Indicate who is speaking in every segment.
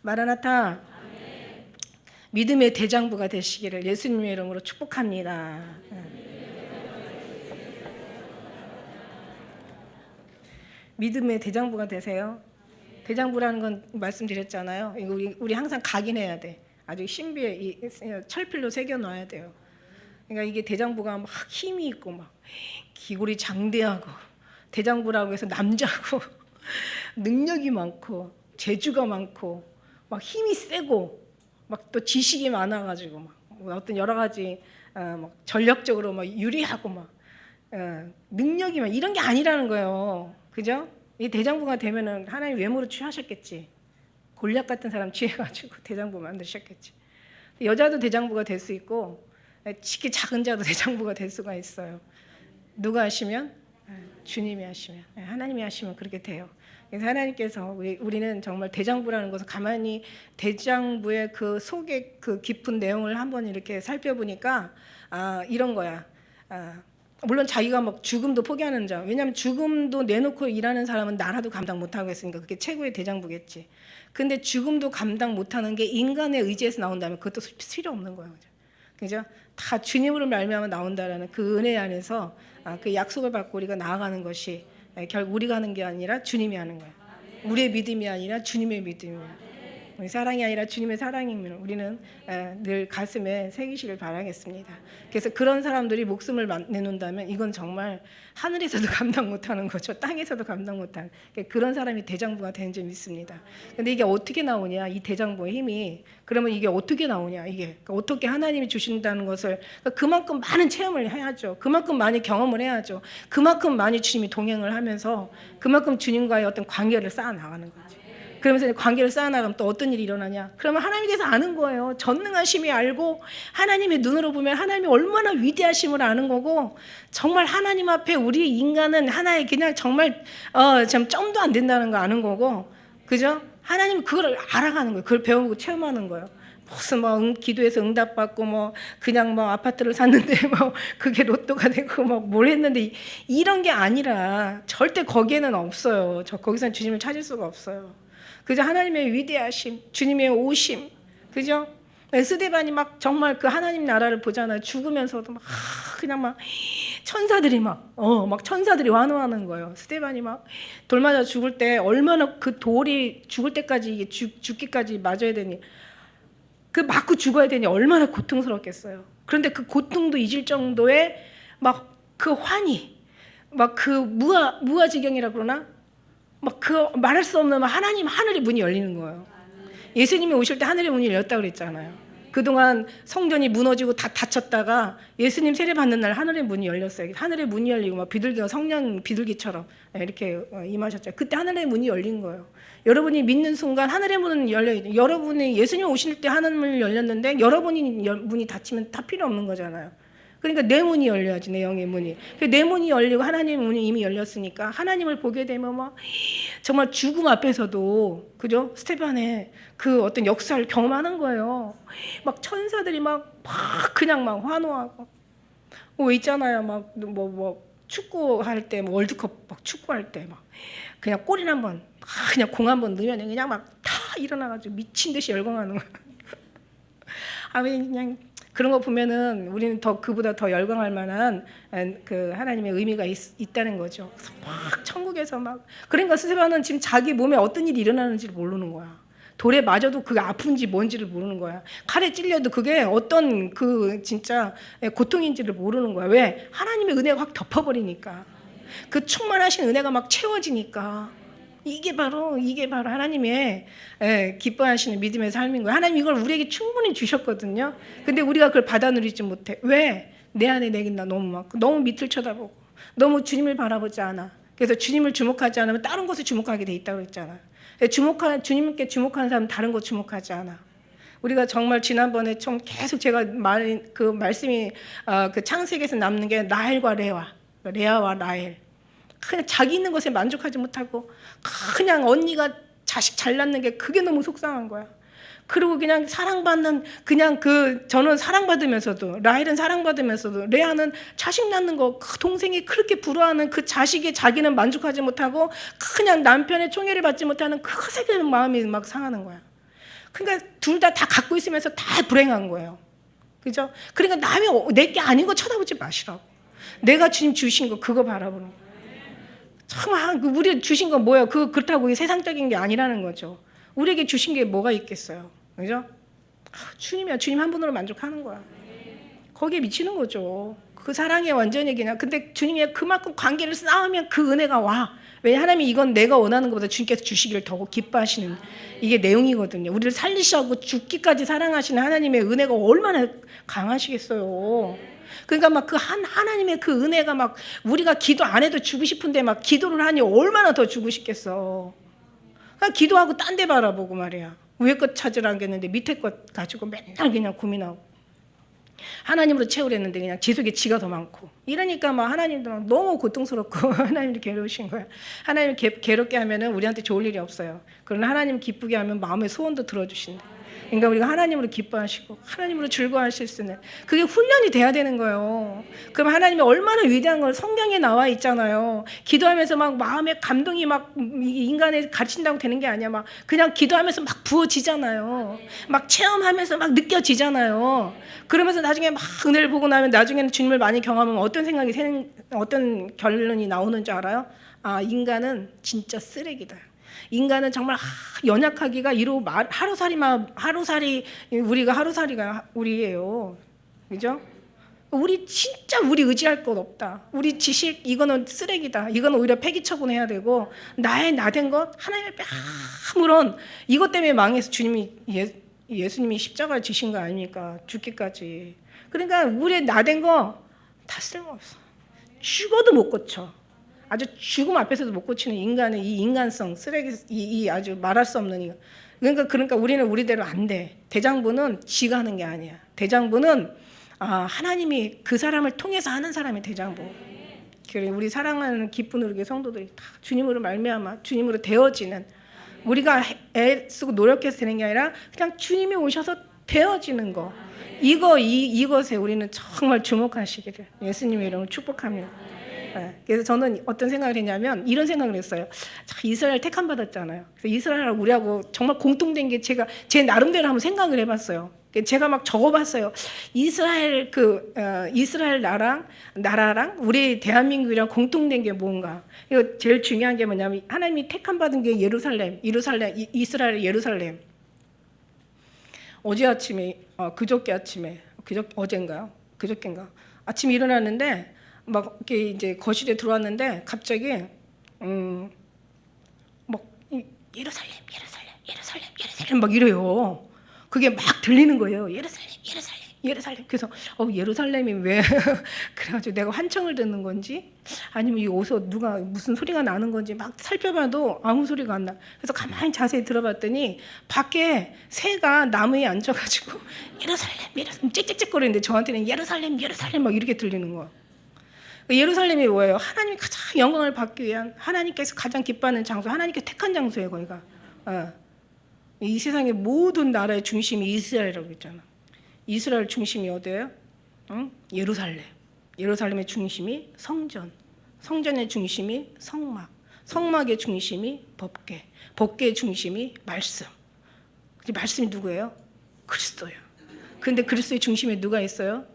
Speaker 1: 마라나타. 믿음의 대장부가 되시기를 예수님의 이름으로 축복합니다. 믿음의 대장부가 되세요. 대장부라는 건 말씀드렸잖아요. 이거 우리 항상 각인해야 돼. 아주 신비에 철필로 새겨 놔야 돼요. 그러니까 이게 대장부가 막 힘이 있고 막 기골이 장대하고 대장부라고 해서 남자고 능력이 많고 재주가 많고 막 힘이 세고 막 또 지식이 많아가지고 막 어떤 여러 가지 막 전력적으로 막 유리하고 막 능력이 막 이런 게 아니라는 거예요. 그죠? 이 대장부가 되면은 하나님 외모로 취하셨겠지. 골리앗 같은 사람 취해가지고 대장부 만드셨겠지. 여자도 대장부가 될 수 있고 특히 작은 자도 대장부가 될 수가 있어요. 누가 하시면? 주님이 하시면, 하나님이 하시면 그렇게 돼요. 그래서 하나님께서 우리는 정말 대장부라는 것을 가만히 대장부의 그 속의 그 깊은 내용을 한번 이렇게 살펴보니까 이런 거야. 물론 자기가 막 죽음도 포기하는 자. 왜냐하면 죽음도 내놓고 일하는 사람은 나라도 감당 못하고 했으니까 그게 최고의 대장부겠지. 근데 죽음도 감당 못하는 게 인간의 의지에서 나온다면 그것도 필요 없는 거예요. 그죠? 다 주님으로 말미암아 나온다라는 그 은혜 안에서 그 약속을 받고 우리가 나아가는 것이 결국 우리가 하는 게 아니라 주님이 하는 거예요. 우리의 믿음이 아니라 주님의 믿음이에요. 우리 사랑이 아니라 주님의 사랑이면 우리는 늘 가슴에 새기시길 바라겠습니다. 그래서 그런 사람들이 목숨을 내놓는다면 이건 정말 하늘에서도 감당 못하는 거죠. 땅에서도 감당 못하는 그런 사람이 대장부가 되는 줄 믿습니다. 근데 이게 어떻게 나오냐? 이 대장부의 힘이 그러면 이게 어떻게 나오냐? 이게 어떻게 하나님이 주신다는 것을 그만큼 많은 체험을 해야죠. 그만큼 많이 경험을 해야죠. 그만큼 많이 주님이 동행을 하면서 그만큼 주님과의 어떤 관계를 쌓아 나가는 거죠. 그러면서 관계를 쌓아나가면 또 어떤 일이 일어나냐? 그러면 하나님께서 아는 거예요. 전능하심이 알고 하나님의 눈으로 보면 하나님이 얼마나 위대하심을 아는 거고 정말 하나님 앞에 우리 인간은 하나의 그냥 정말 좀 점도 안 된다는 거 아는 거고 그죠? 하나님이 그걸 알아가는 거예요. 그걸 배우고 체험하는 거예요. 무슨 뭐 기도해서 응답받고 뭐 그냥 뭐 아파트를 샀는데 뭐 그게 로또가 되고 뭐 뭘 했는데 이런 게 아니라 절대 거기에는 없어요. 거기서는 주님을 찾을 수가 없어요. 그죠? 하나님의 위대하심, 주님의 오심, 그죠? 스데반이 막 정말 그 하나님 나라를 보잖아요. 죽으면서도 막 그냥 막 천사들이 막 천사들이 환호하는 거예요. 스데반이 막 돌 맞아 죽을 때 얼마나 그 돌이 죽을 때까지 이게 죽기까지 맞아야 되니 그 맞고 죽어야 되니 얼마나 고통스럽겠어요. 그런데 그 고통도 잊을 정도의 막 그 환희, 막 그 무아지경이라 그러나? 막 그 말할 수 없는 하나님 하늘의 문이 열리는 거예요. 예수님이 오실 때 하늘의 문이 열렸다고 그랬잖아요. 그동안 성전이 무너지고 다 닫혔다가 예수님 세례 받는 날 하늘의 문이 열렸어요. 하늘의 문이 열리고 막 비둘기가 성령 비둘기처럼 이렇게 임하셨죠. 그때 하늘의 문이 열린 거예요. 여러분이 믿는 순간 하늘의 문은 열려요. 여러분이 예수님 오실 때 하늘문이 열렸는데 여러분이 문이 닫히면 다 필요 없는 거잖아요. 그러니까 내 문이 열려야지, 내 영의 문이. 내 문이 열리고 하나님의 문이 이미 열렸으니까 하나님을 보게 되면 막 정말 죽음 앞에서도 그죠? 스테반의 그 어떤 역사를 경험하는 거예요. 막 천사들이 막 그냥 막 환호하고 뭐 있잖아요. 막 뭐 축구할 때 뭐 월드컵 막 축구할 때 막 그냥 골인 한번 그냥 공 한번 넣으면 그냥 막 다 일어나가지고 미친 듯이 열광하는 거예요. 그냥 그런 거 보면은 우리는 더 그보다 더 열광할 만한 그 하나님의 의미가 있다는 거죠. 그래서 막 천국에서 막 그러니까 스데반은 지금 자기 몸에 어떤 일이 일어나는지를 모르는 거야. 돌에 맞아도 그게 아픈지 뭔지를 모르는 거야. 칼에 찔려도 그게 어떤 그 진짜 고통인지를 모르는 거야. 왜? 하나님의 은혜가 확 덮어버리니까. 그 충만하신 은혜가 막 채워지니까. 이게 바로 하나님의 기뻐하시는 믿음의 삶인 거예요. 하나님 이걸 우리에게 충분히 주셨거든요. 근데 우리가 그걸 받아 누리지 못해. 왜? 내 안에 내긴 나 너무 많고 너무 밑을 쳐다보고 너무 주님을 바라보지 않아. 그래서 주님을 주목하지 않으면 다른 것에 주목하게 돼 있다고 했잖아요. 주님께 주목하는 사람은 다른 것 주목하지 않아. 우리가 정말 지난번에 좀 계속 제가 그 말씀이 그 창세기에서 남는 게 라헬과 레아와 라헬. 그냥 자기 있는 것에 만족하지 못하고 그냥 언니가 자식 잘 낳는 게 그게 너무 속상한 거야. 그리고 그냥 사랑받는 그냥 저는 사랑받으면서도 라헬은 사랑받으면서도 레아는 자식 낳는 거 그 동생이 그렇게 부러워하는 그 자식에 자기는 만족하지 못하고 그냥 남편의 총애를 받지 못하는 그것에 대한 마음이 막 상하는 거야. 그러니까 둘 다 갖고 있으면서 다 불행한 거예요. 그죠? 그러니까 남이 내 게 아닌 거 쳐다보지 마시라고. 내가 주님 주신 거 그거 바라보는 거. 참 우리 주신 건 뭐예요? 그렇다고 세상적인 게 아니라는 거죠. 우리에게 주신 게 뭐가 있겠어요? 그죠? 주님이야. 주님 한 분으로 만족하는 거야. 거기에 미치는 거죠. 그 사랑에 완전히 그냥. 근데 주님이 그만큼 관계를 쌓으면 그 은혜가 와. 왜냐 하나님이 이건 내가 원하는 것보다 주님께서 주시기를 더 기뻐하시는 이게 내용이거든요. 우리를 살리시고 죽기까지 사랑하시는 하나님의 은혜가 얼마나 강하시겠어요. 그러니까 막 그 하나님의 그 은혜가 막 우리가 기도 안 해도 주고 싶은데 막 기도를 하니 얼마나 더 주고 싶겠어. 그냥 기도하고 딴 데 바라보고 말이야. 위에 것 찾으라 하겠는데 밑에 것 가지고 맨날 그냥 고민하고. 하나님으로 채우랬는데 그냥 지속에 지가 더 많고 이러니까 막 하나님도 막 너무 고통스럽고 하나님도 괴로우신 거야. 하나님 괴롭게 하면은 우리한테 좋을 일이 없어요. 그러나 하나님 기쁘게 하면 마음의 소원도 들어주신다. 그러니까 우리가 하나님으로 기뻐하시고 하나님으로 즐거워하실 수 있는 그게 훈련이 돼야 되는 거예요. 그럼 하나님이 얼마나 위대한 걸 성경에 나와 있잖아요. 기도하면서 막 마음의 감동이 막 인간에 가르친다고 되는 게 아니야. 막 그냥 기도하면서 막 부어지잖아요. 막 체험하면서 막 느껴지잖아요. 그러면서 나중에 막 은혜를 보고 나면 나중에는 주님을 많이 경험하면 어떤 결론이 나오는 줄 알아요? 아, 인간은 진짜 쓰레기다. 인간은 정말 연약하기가 이루 하루살이 우리가 하루살이가 우리예요. 그죠? 우리 진짜 우리 의지할 것 없다. 우리 지식 이거는 쓰레기다. 이거는 오히려 폐기 처분해야 되고 나의 나된 것 하나님의 아무런 이것 때문에 망해서 예수님이 십자가를 지신 거 아닙니까? 죽기까지. 그러니까 우리의 나된 거 다 쓸모없어. 죽어도 못 고쳐. 아주 죽음 앞에서도 못 고치는 인간의 이 인간성 쓰레기 이 아주 말할 수 없는 이거. 그러니까 우리는 우리대로 안 돼. 대장부는 지가 하는 게 아니야. 대장부는 하나님이 그 사람을 통해서 하는 사람이 대장부. 그래 우리 사랑하는 기쁜 우리 성도들이 다 주님으로 말미암아 주님으로 되어지는 우리가 애 쓰고 노력해서 되는 게 아니라 그냥 주님이 오셔서 되어지는 거. 이것에 우리는 정말 주목하시기를 예수님의 이름으로 축복합니다. 그래서 저는 어떤 생각을 했냐면 이런 생각을 했어요. 이스라엘 택함 받았잖아요. 그래서 이스라엘 우리하고 정말 공통된 게 제가 제 나름대로 한번 생각을 해봤어요. 제가 막 적어봤어요. 이스라엘 나라랑 우리 대한민국이랑 공통된 게 뭔가. 이거 제일 중요한 게 뭐냐면 하나님이 택함 받은 게 이스라엘 예루살렘. 어제 아침에 어젠가요? 그저께인가? 아침에 일어났는데. 막 이렇게 이제 거실에 들어왔는데 갑자기 막 예루살렘 막 이래요. 그게 막 들리는 거예요. 예루살렘. 그래서 예루살렘이 왜 그래가지고 내가 환청을 듣는 건지 아니면 이 어디서 누가 무슨 소리가 나는 건지 막 살펴봐도 아무 소리가 안 나. 그래서 가만히 자세히 들어봤더니 밖에 새가 나무에 앉아가지고 예루살렘 짹짹짹거리는데 저한테는 예루살렘 막 이렇게 들리는 거야. 예루살렘이 뭐예요? 하나님이 가장 영광을 받기 위한 하나님께서 가장 기뻐하는 장소, 하나님께서 택한 장소예요, 거기가. 이 세상의 모든 나라의 중심이 이스라엘이라고 했잖아. 이스라엘 중심이 어디예요? 예루살렘. 예루살렘의 중심이 성전. 성전의 중심이 성막. 성막의 중심이 법궤. 법궤의 중심이 말씀. 말씀이 누구예요? 그리스도예요. 그런데 그리스도의 중심에 누가 있어요?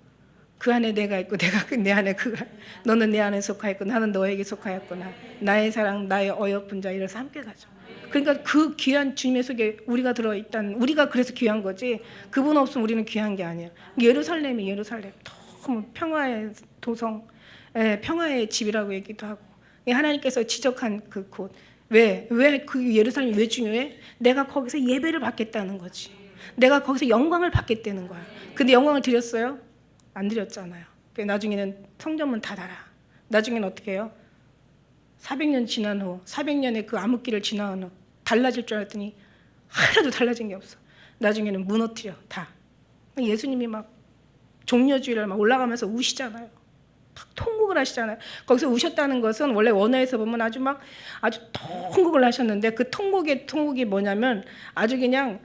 Speaker 1: 그 안에 내가 있고 내가 내 안에 그가 너는 내 안에 속하였고 나는 너에게 속하였구나. 나의 사랑 나의 어여쁜 자 이래서 함께 가죠. 그러니까 그 귀한 주님의 속에 우리가 들어있다는 우리가 그래서 귀한 거지 그분 없으면 우리는 귀한 게 아니야. 예루살렘 너무 평화의 도성 평화의 집이라고 얘기도 하고 하나님께서 지적한 그 곳 왜 그 예루살렘이 왜 중요해? 내가 거기서 예배를 받겠다는 거지. 내가 거기서 영광을 받겠다는 거야. 근데 영광을 드렸어요? 안 드렸잖아요. 나중에는 성전문 닫아라. 나중에는 어떻게 해요? 400년 지난 후 400년의 그 암흑기를 지난 후 달라질 줄 알았더니 하나도 달라진 게 없어. 나중에는 무너뜨려 다. 예수님이 막 종려주일날 막 올라가면서 우시잖아요. 막 통곡을 하시잖아요. 거기서 우셨다는 것은 원래 원어에서 보면 아주 통곡을 하셨는데 그 통곡이 뭐냐면 아주 그냥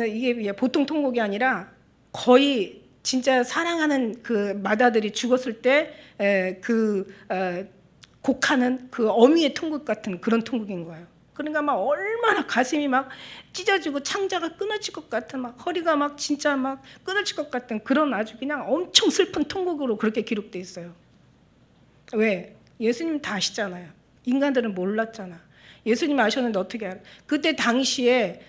Speaker 1: 이게 보통 통곡이 아니라 거의 진짜 사랑하는 그 마다들이 죽었을 때 곡하는 그 어미의 통곡 같은 그런 통곡인 거예요. 그러니까 막 얼마나 가슴이 막 찢어지고 창자가 끊어질 것 같은, 막 허리가 막 진짜 막 끊어질 것 같은 그런 아주 그냥 엄청 슬픈 통곡으로 그렇게 기록돼 있어요. 왜? 예수님 다 아시잖아요. 인간들은 몰랐잖아. 예수님 아셨는데 어떻게 알아? 그때 당시에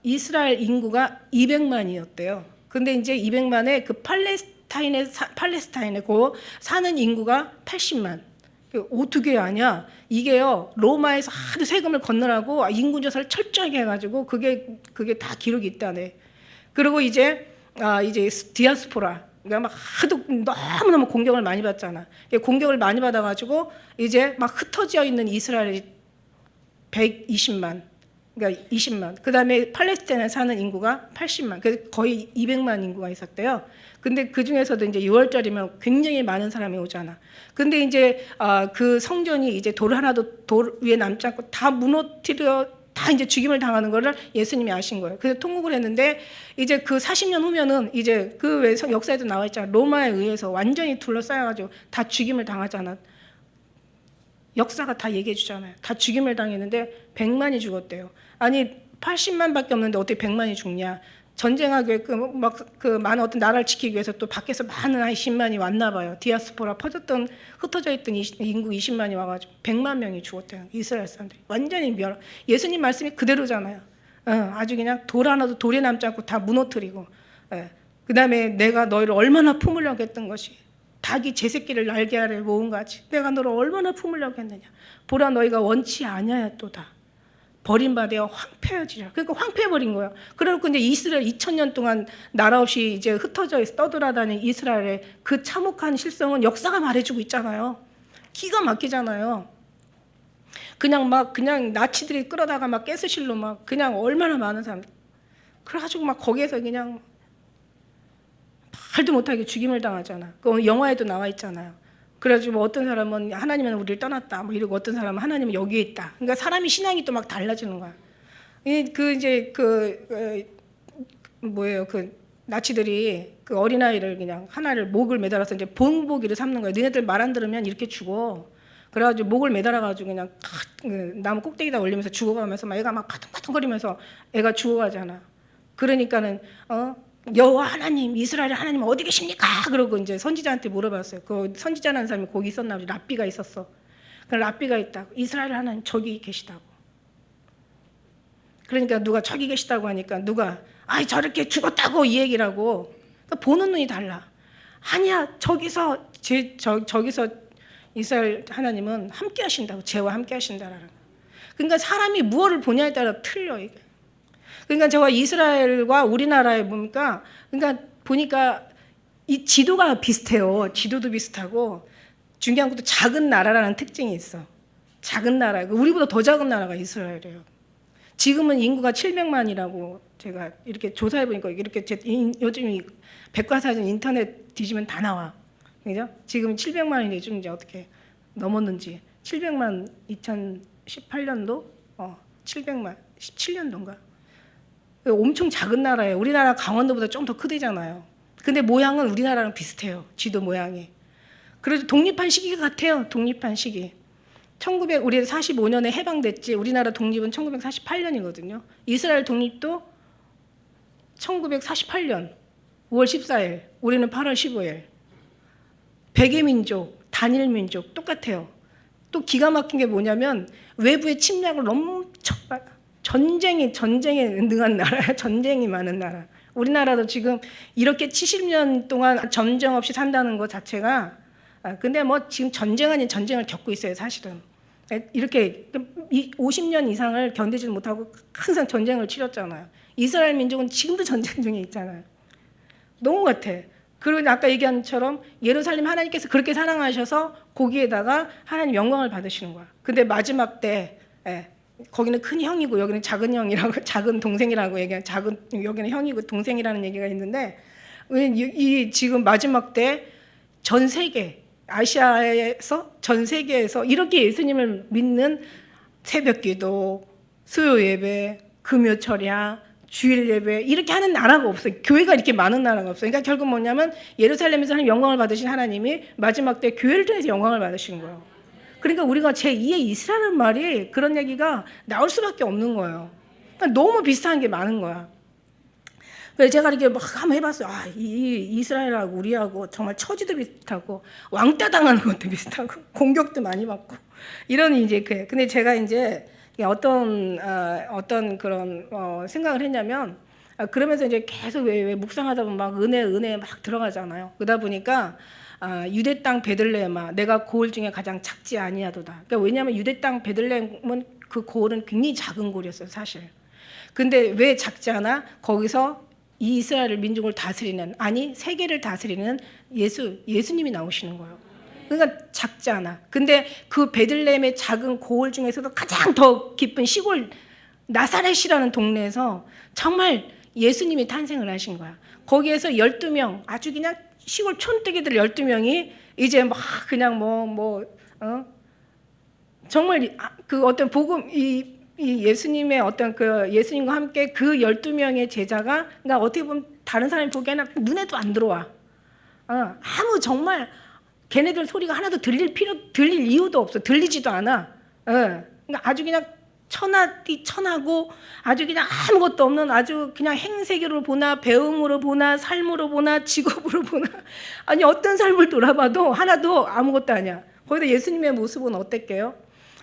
Speaker 1: 이스라엘 인구가 200만이었대요. 근데 이제 200만에 그 팔레스타인에 그 사는 인구가 80만. 어떻게 아냐? 이게요, 로마에서 하도 세금을 걷느라고 인구 조사를 철저하게 해가지고 그게 다 기록이 있다네. 그리고 이제 디아스포라, 그러니까 막 하도 너무너무 공격을 많이 받잖아. 공격을 많이 받아가지고 이제 막 흩어져 있는 이스라엘이 120만, 그러니까 20만. 그 다음에 팔레스타인에 사는 인구가 80만. 그래서 거의 200만 인구가 있었대요. 근데 그 중에서도 이제 6월절이면 굉장히 많은 사람이 오잖아. 근데 이제 그 성전이 이제 돌 하나도 돌 위에 남지 않고 다 무너뜨려 다 이제 죽임을 당하는 거를 예수님이 아신 거예요. 그래서 통곡을 했는데 이제 그 40년 후면은 이제 그 왜 역사에도 나와 있잖아. 로마에 의해서 완전히 둘러싸여가지고 다 죽임을 당하잖아. 역사가 다 얘기해 주잖아요. 다 죽임을 당했는데 100만이 죽었대요. 아니 80만밖에 없는데 어떻게 100만이 죽냐? 전쟁하게 그 많은 어떤 나라를 지키기 위해서 또 밖에서 많은 한 20만이 왔나 봐요. 디아스포라 퍼졌던 흩어져 있던 인구 20만이 와가지고 100만 명이 죽었대요. 이스라엘 사람들이 완전히 예수님 말씀이 그대로잖아요. 아주 그냥 돌 하나도 돌에 남지 않고 다 무너뜨리고. 그 다음에 내가 너희를 얼마나 품으려고 했던 것이 닭이 제 새끼를 날개 아래 모은 같이 내가 너를 얼마나 품으려고 했느냐. 보라 너희가 원치 아니하였도다. 버림받아 황폐해지라. 그러니까 황폐해버린 거예요. 그래놓고 이제 이스라엘 2000년 동안 나라 없이 이제 흩어져 떠돌아다니는 이스라엘의 그 참혹한 실성은 역사가 말해주고 있잖아요. 기가 막히잖아요. 그냥 나치들이 끌어다가 막 가스실로 막 그냥 얼마나 많은 사람. 그래가지고 막 거기에서 그냥 말도 못하게 죽임을 당하잖아. 그 영화에도 나와 있잖아요. 그래가지고 뭐 어떤 사람은 하나님은 우리를 떠났다, 뭐 이러고 어떤 사람은 하나님은 여기에 있다. 그러니까 사람이 신앙이 또 막 달라지는 거야. 뭐예요? 그 나치들이 그 어린아이를 그냥 하나를 목을 매달아서 이제 본보기를 삼는 거예요. 너네들 말 안 들으면 이렇게 죽어. 그래가지고 목을 매달아가지고 그냥 나무 꼭대기다 올리면서 죽어가면서 막 애가 막 파둥파둥거리면서 애가 죽어가잖아. 그러니까는 여호와 하나님, 이스라엘 하나님 어디 계십니까? 그러고 이제 선지자한테 물어봤어요. 그 선지자라는 사람이 거기 있었나 보지. 랍비가 있었어. 그 랍비가 있다고. 이스라엘 하나님 저기 계시다고. 그러니까 누가 저기 계시다고 하니까 누가 저렇게 죽었다고 이 얘기라고. 그러니까 보는 눈이 달라. 아니야 저기서 이스라엘 하나님은 함께 하신다고. 쟤와 함께 하신다라는. 그러니까 사람이 무엇을 보냐에 따라 틀려 이게. 그러니까 제가 이스라엘과 우리나라에 보니까 이 지도가 비슷해요. 지도도 비슷하고 중요한 것도 작은 나라라는 특징이 있어. 작은 나라. 우리보다 더 작은 나라가 이스라엘이에요. 지금은 인구가 700만이라고 제가 이렇게 조사해 보니까 이렇게 요즘 백과사전 인터넷 뒤지면 다 나와. 그죠? 지금 700만이 좀 이제 어떻게 넘었는지. 700만 2018년도 700만 17년도인가? 엄청 작은 나라예요. 우리나라 강원도보다 좀 더 크대잖아요. 근데 모양은 우리나라랑 비슷해요. 지도 모양이. 그래도 독립한 시기가 같아요. 독립한 시기. 우리 45년에 해방됐지. 우리나라 독립은 1948년이거든요. 이스라엘 독립도 1948년 5월 14일. 우리는 8월 15일. 백의 민족, 단일 민족 똑같아요. 또 기가 막힌 게 뭐냐면 외부의 침략을 엄청 전쟁에 능한 나라야. 전쟁이 많은 나라. 우리나라도 지금 이렇게 70년 동안 전쟁 없이 산다는 것 자체가 근데 뭐 지금 전쟁 아닌 전쟁을 겪고 있어요. 사실은. 이렇게 50년 이상을 견디지 못하고 항상 전쟁을 치렀잖아요. 이스라엘 민족은 지금도 전쟁 중에 있잖아요. 너무 같아. 그리고 아까 얘기한 것처럼 예루살렘 하나님께서 그렇게 사랑하셔서 거기에다가 하나님 영광을 받으시는 거야. 근데 마지막 때 거기는 큰 형이고 여기는 작은 형이라고 작은 동생이라고 얘기한 여기는 형이고 동생이라는 얘기가 있는데 이 지금 마지막 때 전 세계 아시아에서 전 세계에서 이렇게 예수님을 믿는 새벽기도, 수요 예배, 금요 철야, 주일 예배 이렇게 하는 나라가 없어요. 교회가 이렇게 많은 나라가 없어요. 그러니까 결국 뭐냐면 예루살렘에서 영광을 받으신 하나님이 마지막 때 교회를 통해서 영광을 받으신 거예요. 그러니까 우리가 제2의 이스라엘이라는 말이 그런 얘기가 나올 수밖에 없는 거예요. 그러니까 너무 비슷한 게 많은 거야. 그래서 제가 이렇게 막 한번 해봤어요. 이 이스라엘하고 우리하고 정말 처지도 비슷하고 왕따 당하는 것도 비슷하고 공격도 많이 받고 이런 이제 근데 제가 이제 어떤 그런 생각을 했냐면 그러면서 이제 계속 왜 묵상하다 보면 막 은혜 막 들어가잖아요. 그러다 보니까 유대 땅 베들레헴아 내가 고을 중에 가장 작지 아니하도다. 그러니까 왜냐하면 유대 땅 베들레헴은 그 고을은 굉장히 작은 고을이었어요, 사실. 근데 왜 작지 않아? 거기서 이 이스라엘 민족을 다스리는 세계를 다스리는 예수님이 나오시는 거예요. 그러니까 작지 않아. 근데 그 베들레헴의 작은 고을 중에서도 가장 더 깊은 시골 나사렛이라는 동네에서 정말 예수님이 탄생을 하신 거야. 거기에서 12명 아주 그냥 시골 촌뜨기들 12명이 이제 막 그냥 정말 그 어떤 복음 이 예수님의 어떤 그 예수님과 함께 그 12명의 제자가 그러니까 어떻게 보면 다른 사람이 보기에는 눈에도 안 들어와. 아무 정말 걔네들 소리가 하나도 들릴 이유도 없어. 들리지도 않아. 그러니까 아주 그냥 천하고 아주 그냥 아무것도 없는 아주 그냥 행세계로 보나 배움으로 보나 삶으로 보나 직업으로 보나 어떤 삶을 돌아봐도 하나도 아무것도 아니야. 거기다 예수님의 모습은 어땠게요?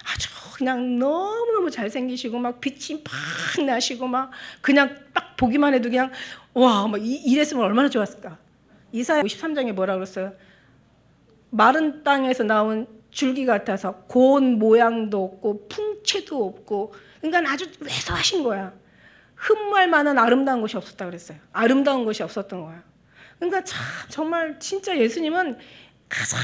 Speaker 1: 아주 그냥 너무너무 잘생기시고 막 빛이 팍 나시고 막 그냥 딱 보기만 해도 그냥 와 막 이랬으면 얼마나 좋았을까. 이사야 53장에 뭐라 그랬어요? 마른 땅에서 나온 줄기 같아서 고운 모양도 없고 풍채도 없고 그러니까 아주 왜소하신 거야. 흠모할 만한 아름다운 것이 없었다 그랬어요. 아름다운 것이 없었던 거야. 그러니까 참 정말 진짜 예수님은 가장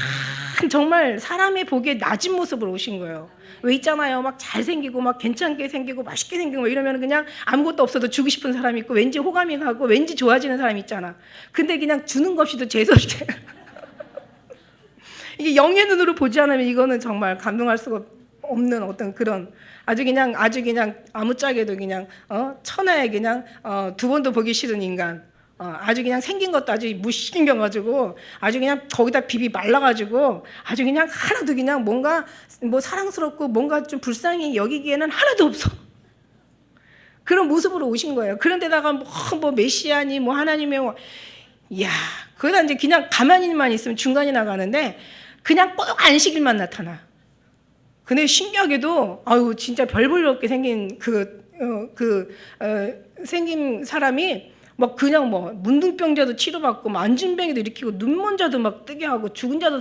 Speaker 1: 정말 사람의 보기에 낮은 모습으로 오신 거예요. 왜 있잖아요. 막 잘생기고 막 괜찮게 생기고 맛있게 생기고 막 이러면 그냥 아무것도 없어도 주고 싶은 사람이 있고 왠지 호감이 가고 왠지 좋아지는 사람이 있잖아. 근데 그냥 주는 것이도 재수없이 이게 영의 눈으로 보지 않으면 이거는 정말 감동할 수가 없는 어떤 그런 아주 그냥 아무짝에도 그냥 천하에 그냥 두 번도 보기 싫은 인간. 아주 그냥 생긴 것도 아주 무신경가지고 아주 그냥 거기다 비비 말라가지고 아주 그냥 하나도 그냥 뭔가 사랑스럽고 뭔가 좀 불쌍히 여기기에는 하나도 없어. 그런 모습으로 오신 거예요. 그런데다가 뭐 메시아니 뭐 하나님의 이야 거기다 이제 그냥 가만히만 있으면 중간이 나가는데 그냥 꼭 안식일만 나타나. 근데 신기하게도 진짜 별 볼 일 없게 생긴 생긴 사람이 막 그냥 문둥병자도 치료받고 안진병이도 일으키고 눈먼자도 막 뜨게 하고 죽은 자도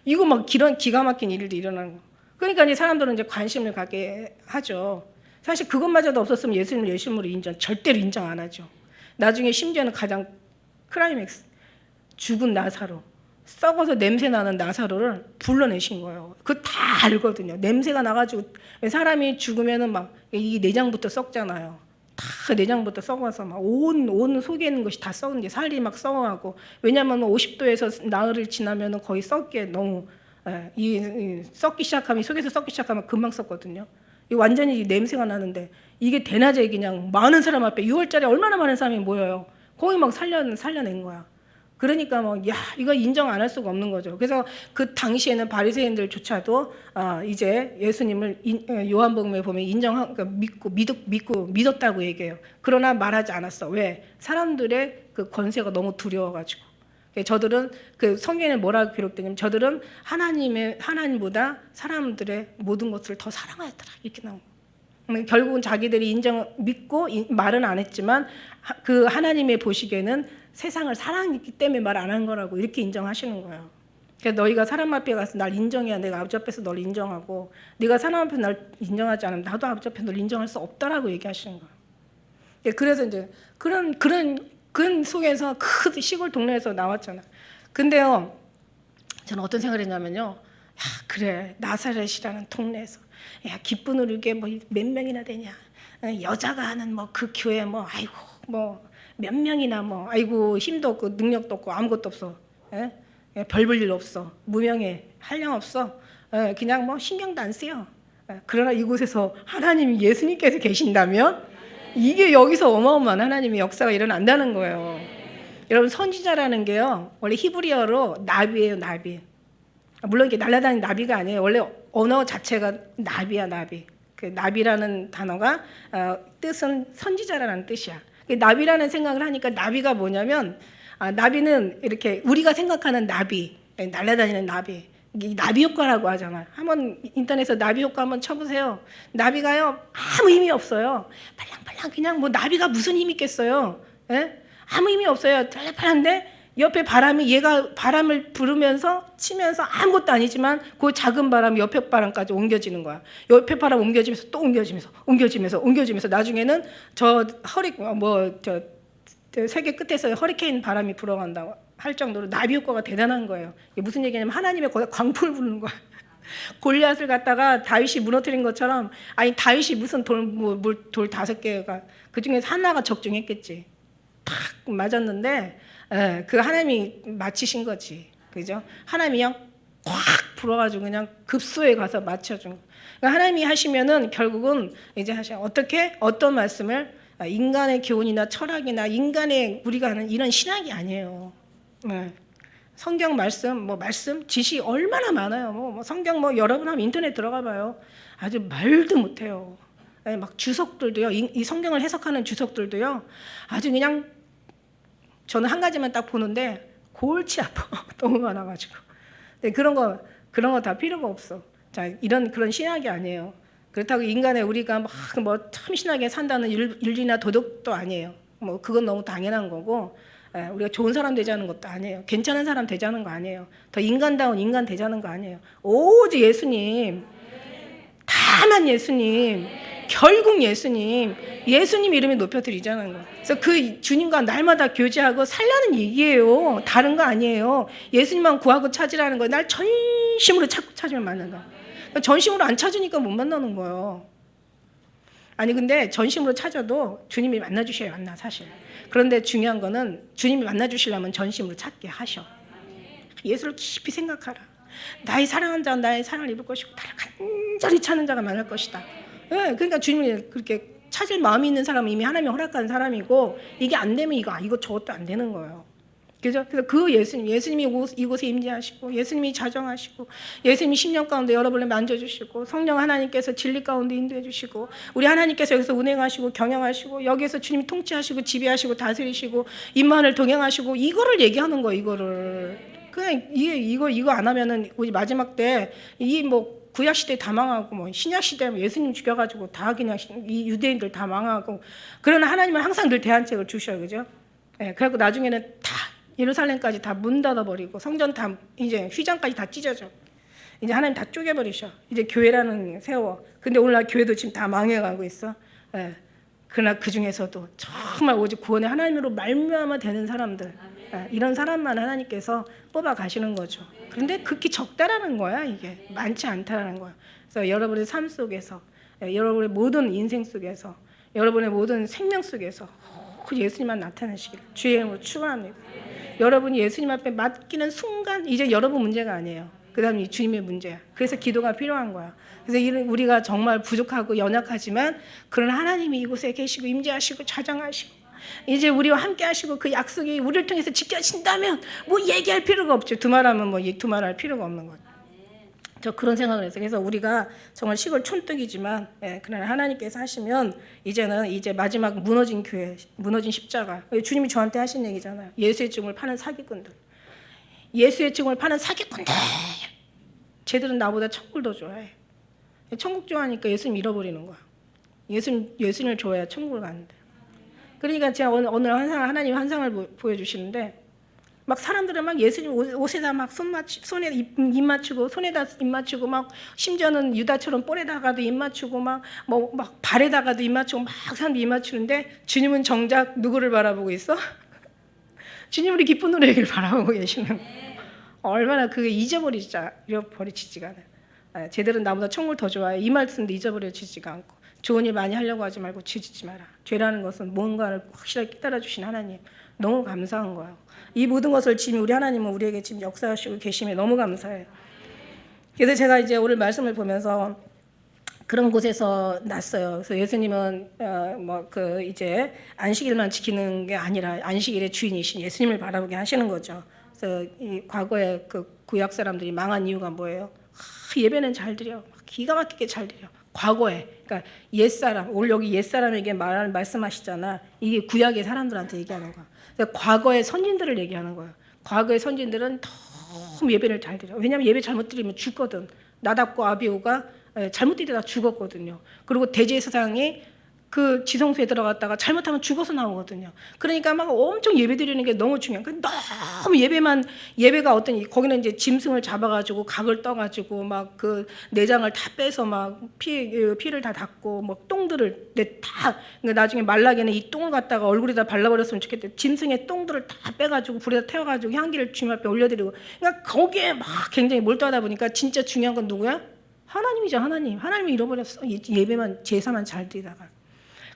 Speaker 1: 이거 막 기가 막힌 일도 일어나는 거. 그러니까 이제 사람들은 이제 관심을 갖게 하죠. 사실 그것마저도 없었으면 예수님을 예수님으로 절대로 인정 안 하죠. 나중에 심지어는 가장 클라이맥스 죽은 나사로 썩어서 냄새 나는 나사로를 불러내신 거예요. 그거 다 알거든요. 냄새가 나가지고 사람이 죽으면은 막 이 내장부터 썩잖아요. 다 내장부터 썩어서 막 온 속에 있는 것이 다 썩은 게 살이 막 썩어가고 왜냐하면 50도에서 나흘을 지나면은 거의 썩게 너무 이 썩기 시작하면 속에서 썩기 시작하면 금방 썩거든요. 이 완전히 냄새가 나는데 이게 대낮에 그냥 많은 사람 앞에 6월달에 얼마나 많은 사람이 모여요. 거기 막 살려낸 거야. 그러니까 이거 인정 안 할 수가 없는 거죠. 그래서 그 당시에는 바리새인들조차도 이제 예수님을 요한복음에 보면 그러니까 믿었다고 얘기해요. 그러나 말하지 않았어. 왜? 사람들의 그 권세가 너무 두려워가지고. 저들은 그 성경에 뭐라고 기록되냐면 저들은 하나님보다 사람들의 모든 것을 더 사랑하였더라 이렇게 나온 거예요. 결국은 자기들이 믿고 말은 안 했지만 그 하나님의 보시기에는 세상을 사랑했기 때문에 말 안 한 거라고 이렇게 인정하시는 거예요. 그러니까 너희가 사람 앞에 가서 날 인정해야 내가 아버지 앞에서 널 인정하고 네가 사람 앞에서 날 인정하지 않으면 나도 아버지 앞에서 널 인정할 수 없다라고 얘기하시는 거예요. 그래서 이제 그런 속에서 그 시골 동네에서 나왔잖아. 근데요, 저는 어떤 생각을 했냐면요. 그래 나사렛이라는 동네에서 기쁜 우리게 몇 명이나 되냐. 여자가 하는 그 교회 몇 명이나 아이고 힘도 없고 능력도 없고 아무것도 없어. 별 볼 일 없어. 무명해. 한량 없어. 그냥 신경도 안 쓰여. 그러나 이곳에서 하나님 예수님께서 계신다면 이게 여기서 어마어마한 하나님의 역사가 일어난다는 거예요. 여러분 선지자라는 게요. 원래 히브리어로 나비예요. 나비. 물론 이게 날아다니는 나비가 아니에요. 원래 언어 자체가 나비야, 나비. 그 나비라는 단어가 뜻은 선지자라는 뜻이야. 나비라는 생각을 하니까 나비가 뭐냐면 나비는 이렇게 우리가 생각하는 나비, 날아다니는 나비. 이게 나비 효과라고 하잖아요. 한번 인터넷에서 나비 효과 한번 쳐보세요. 나비가요 아무 힘이 없어요. 팔랑팔랑 그냥 뭐 나비가 무슨 힘이 있겠어요. 예? 아무 힘이 없어요. 팔랑팔랑한데 옆에 바람이 얘가 바람을 부르면서 치면서 아무것도 아니지만 그 작은 바람이 옆에 바람까지 옮겨지는 거야. 옆에 바람 옮겨지면서 또 옮겨지면서 나중에는 저 세계 끝에서 허리케인 바람이 불어간다고 할 정도로 나비 효과가 대단한 거예요. 이게 무슨 얘기냐면 하나님의 거기다 광풍을 부르는 거야. 골리앗을 갖다가 다윗이 무너뜨린 것처럼 아니 다윗이 무슨 돌 5개가 그 중에서 하나가 적중했겠지. 탁 맞았는데 그 하나님이 맞히신 거지. 그죠? 하나님이 그냥 콱 불어가지고 그냥 급소에 가서 맞춰준 거. 그러니까 하나님이 하시면은 결국은 이제 어떻게 어떤 말씀을 인간의 교훈이나 철학이나 인간의 우리가 하는 이런 신학이 아니에요. 성경 말씀 지시 얼마나 많아요. 뭐 성경 여러분 하면 인터넷 들어가 봐요. 아주 말도 못해요. 막 주석들도요. 이 성경을 해석하는 주석들도요. 아주 그냥 저는 한 가지만 딱 보는데 골치 아파. 너무 많아가지고. 근데 그런 거 다 필요가 없어. 자, 그런 신학이 아니에요. 그렇다고 인간의 우리가 참 신하게 산다는 윤리나 도덕도 아니에요. 그건 너무 당연한 거고, 우리가 좋은 사람 되자는 것도 아니에요. 괜찮은 사람 되자는 거 아니에요. 더 인간다운 인간 되자는 거 아니에요. 오직 예수님, 다만 예수님, 결국 예수님 이름이 높여드리자는 거예요. 그래서 그 주님과 날마다 교제하고 살라는 얘기예요. 다른 거 아니에요. 예수님만 구하고 찾으라는 거예요. 날 전심으로 찾으면 만난다. 전심으로 안 찾으니까 못 만나는 거예요. 아니 근데 전심으로 찾아도 주님이 만나주셔야 만나 사실. 그런데 중요한 거는 주님이 만나주시려면 전심으로 찾게 하셔. 예수를 깊이 생각하라. 나의 사랑하는 자는 나의 사랑을 입을 것이고 나를 간절히 찾는 자가 많을 것이다. 그러니까 주님이 그렇게 찾을 마음이 있는 사람은 이미 하나님이 허락한 사람이고 이게 안 되면 이거 저것도 안 되는 거예요. 그래서 그 예수님이 이곳에 임재하시고 예수님이 자정하시고 예수님이 10년 가운데 여러분을 만져주시고 성령 하나님께서 진리 가운데 인도해 주시고 우리 하나님께서 여기서 운행하시고 경영하시고 여기에서 주님이 통치하시고 지배하시고 다스리시고 임만을 동행하시고 이거를 얘기하는 거예요. 이거를 그냥 이거 안 하면은 우리 마지막 때 구약 시대 다 망하고 신약 시대 예수님 죽여가지고 다 그냥 이 유대인들 다 망하고 그러나 하나님은 항상 늘 대안책을 주셔요, 그죠? 그래갖고 나중에는 다 예루살렘까지 다 문 닫아버리고 성전 다 이제 휘장까지 다 찢어져. 이제 하나님 다 쪼개버리셔. 이제 교회라는 세워. 근데 오늘날 교회도 지금 다 망해가고 있어. 그러나 그 중에서도 정말 오직 구원의 하나님으로 말미암아 되는 사람들. 이런 사람만 하나님께서 뽑아 가시는 거죠. 그런데 극히 적다라는 거야. 이게 많지 않다라는 거야. 그래서 여러분의 삶 속에서, 여러분의 모든 인생 속에서, 여러분의 모든 생명 속에서 예수님만 나타나시기를 주의 이름으로 축원합니다. 여러분이 예수님 앞에 맡기는 순간 이제 여러분 문제가 아니에요. 그 다음에 주님의 문제야. 그래서 기도가 필요한 거야. 그래서 우리가 정말 부족하고 연약하지만 그런 하나님이 이곳에 계시고 임재하시고 자정하시고 이제 우리와 함께 하시고 그 약속이 우리를 통해서 지켜진다면 얘기할 필요가 없죠. 두말하면 두말할 필요가 없는 거죠. 저 그런 생각을 했어요. 그래서 우리가 정말 시골 촌뜨기지만 그러나 하나님께서 하시면 이제 마지막 무너진 교회, 무너진 십자가. 주님이 저한테 하신 얘기잖아요. 예수의 증을 파는 사기꾼들. 예수의 증을 파는 사기꾼들. 쟤들은 나보다 천국을 더 좋아해. 천국 좋아하니까 예수님 잃어버리는 거야. 예수님을 좋아해야 천국을 가는데. 그러니까 제가 오늘 하나님 환상을 보여주시는데 막 사람들은 막 예수님 옷에다 막 손에 입 맞추고 손에다 입 맞추고 막 심지어는 유다처럼 볼에다가도 입 맞추고 막 발에다가도 입 맞추고 막 사람들이 입 맞추는데 주님은 정작 누구를 바라보고 있어? 주님 우리 기쁜 노래를 바라보고 계시는 얼마나 그게 잊어버리지가 않아요. 쟤들은 나보다 천국을 더 좋아해. 이 말씀도 잊어버려지지가 않고 좋은 일 많이 하려고 하지 말고 죄짓지 마라. 죄라는 것은 뭔가를 확실하게 깨달아 주신 하나님 너무 감사한 거예요. 이 모든 것을 지금 우리 하나님은 우리에게 지금 역사하시고 계심에 너무 감사해요. 그래서 제가 이제 오늘 말씀을 보면서 그런 곳에서 났어요. 그래서 예수님은 이제 안식일만 지키는 게 아니라 안식일의 주인이신 예수님을 바라보게 하시는 거죠. 그래서 이 과거에 그 구약 사람들이 망한 이유가 뭐예요? 예배는 잘 드려, 기가 막히게 잘 드려. 과거에, 그러니까 옛사람, 오늘 여기 옛사람에게 말씀하시잖아. 이게 구약의 사람들한테 얘기하는 거야. 그러니까 과거의 선진들을 얘기하는 거야. 과거의 선진들은 너무 예배를 잘 드려. 왜냐하면 예배 잘못 드리면 죽거든. 나답과 아비후가 잘못 드리다가 죽었거든요. 그리고 대제사장이 그 지성소에 들어갔다가 잘못하면 죽어서 나오거든요. 그러니까 막 엄청 예배 드리는 게 너무 중요해요. 너무 예배가 어떤, 거기는 이제 짐승을 잡아가지고 각을 떠가지고 막 그 내장을 다 빼서 막 피를 다 닦고 뭐 똥들을 다, 그러니까 나중에 말라기는 이 똥을 갖다가 얼굴에다 발라버렸으면 좋겠대. 짐승의 똥들을 다 빼가지고 불에다 태워가지고 향기를 주님 앞에 올려드리고, 그러니까 거기에 막 굉장히 몰두하다 보니까 진짜 중요한 건 누구야? 하나님이죠. 하나님이 잃어버렸어. 예배만, 제사만 잘 드리다가.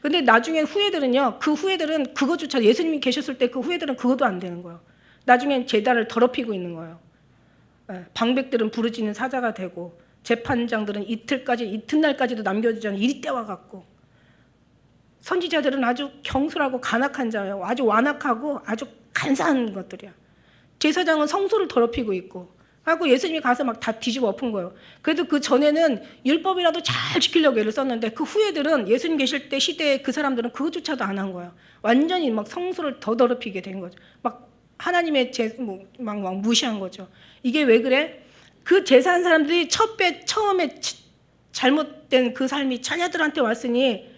Speaker 1: 근데 나중에 후예들은요, 그 후예들은 그거조차, 예수님이 계셨을 때 그 후예들은 그것도 안 되는 거예요. 나중엔 제단을 더럽히고 있는 거예요. 방백들은 부르짖는 사자가 되고, 재판장들은 이튿날까지도 남겨두지 않은 이리 때와 같고, 선지자들은 아주 경솔하고 간악한 자예요. 아주 완악하고 아주 간사한 것들이야. 제사장은 성소를 더럽히고 있고, 하고 예수님이 가서 막 다 뒤집어 엎은 거예요. 그래도 그 전에는 율법이라도 잘 지키려고 애를 썼는데, 그 후예들은 예수님 계실 때 시대에 그 사람들은 그것조차도 안 한 거예요. 완전히 막 성소를 더 더럽히게 된 거죠. 막 하나님의 막 무시한 거죠. 이게 왜 그래? 그 제사한 사람들이 처음에 잘못된 그 삶이 자녀들한테 왔으니,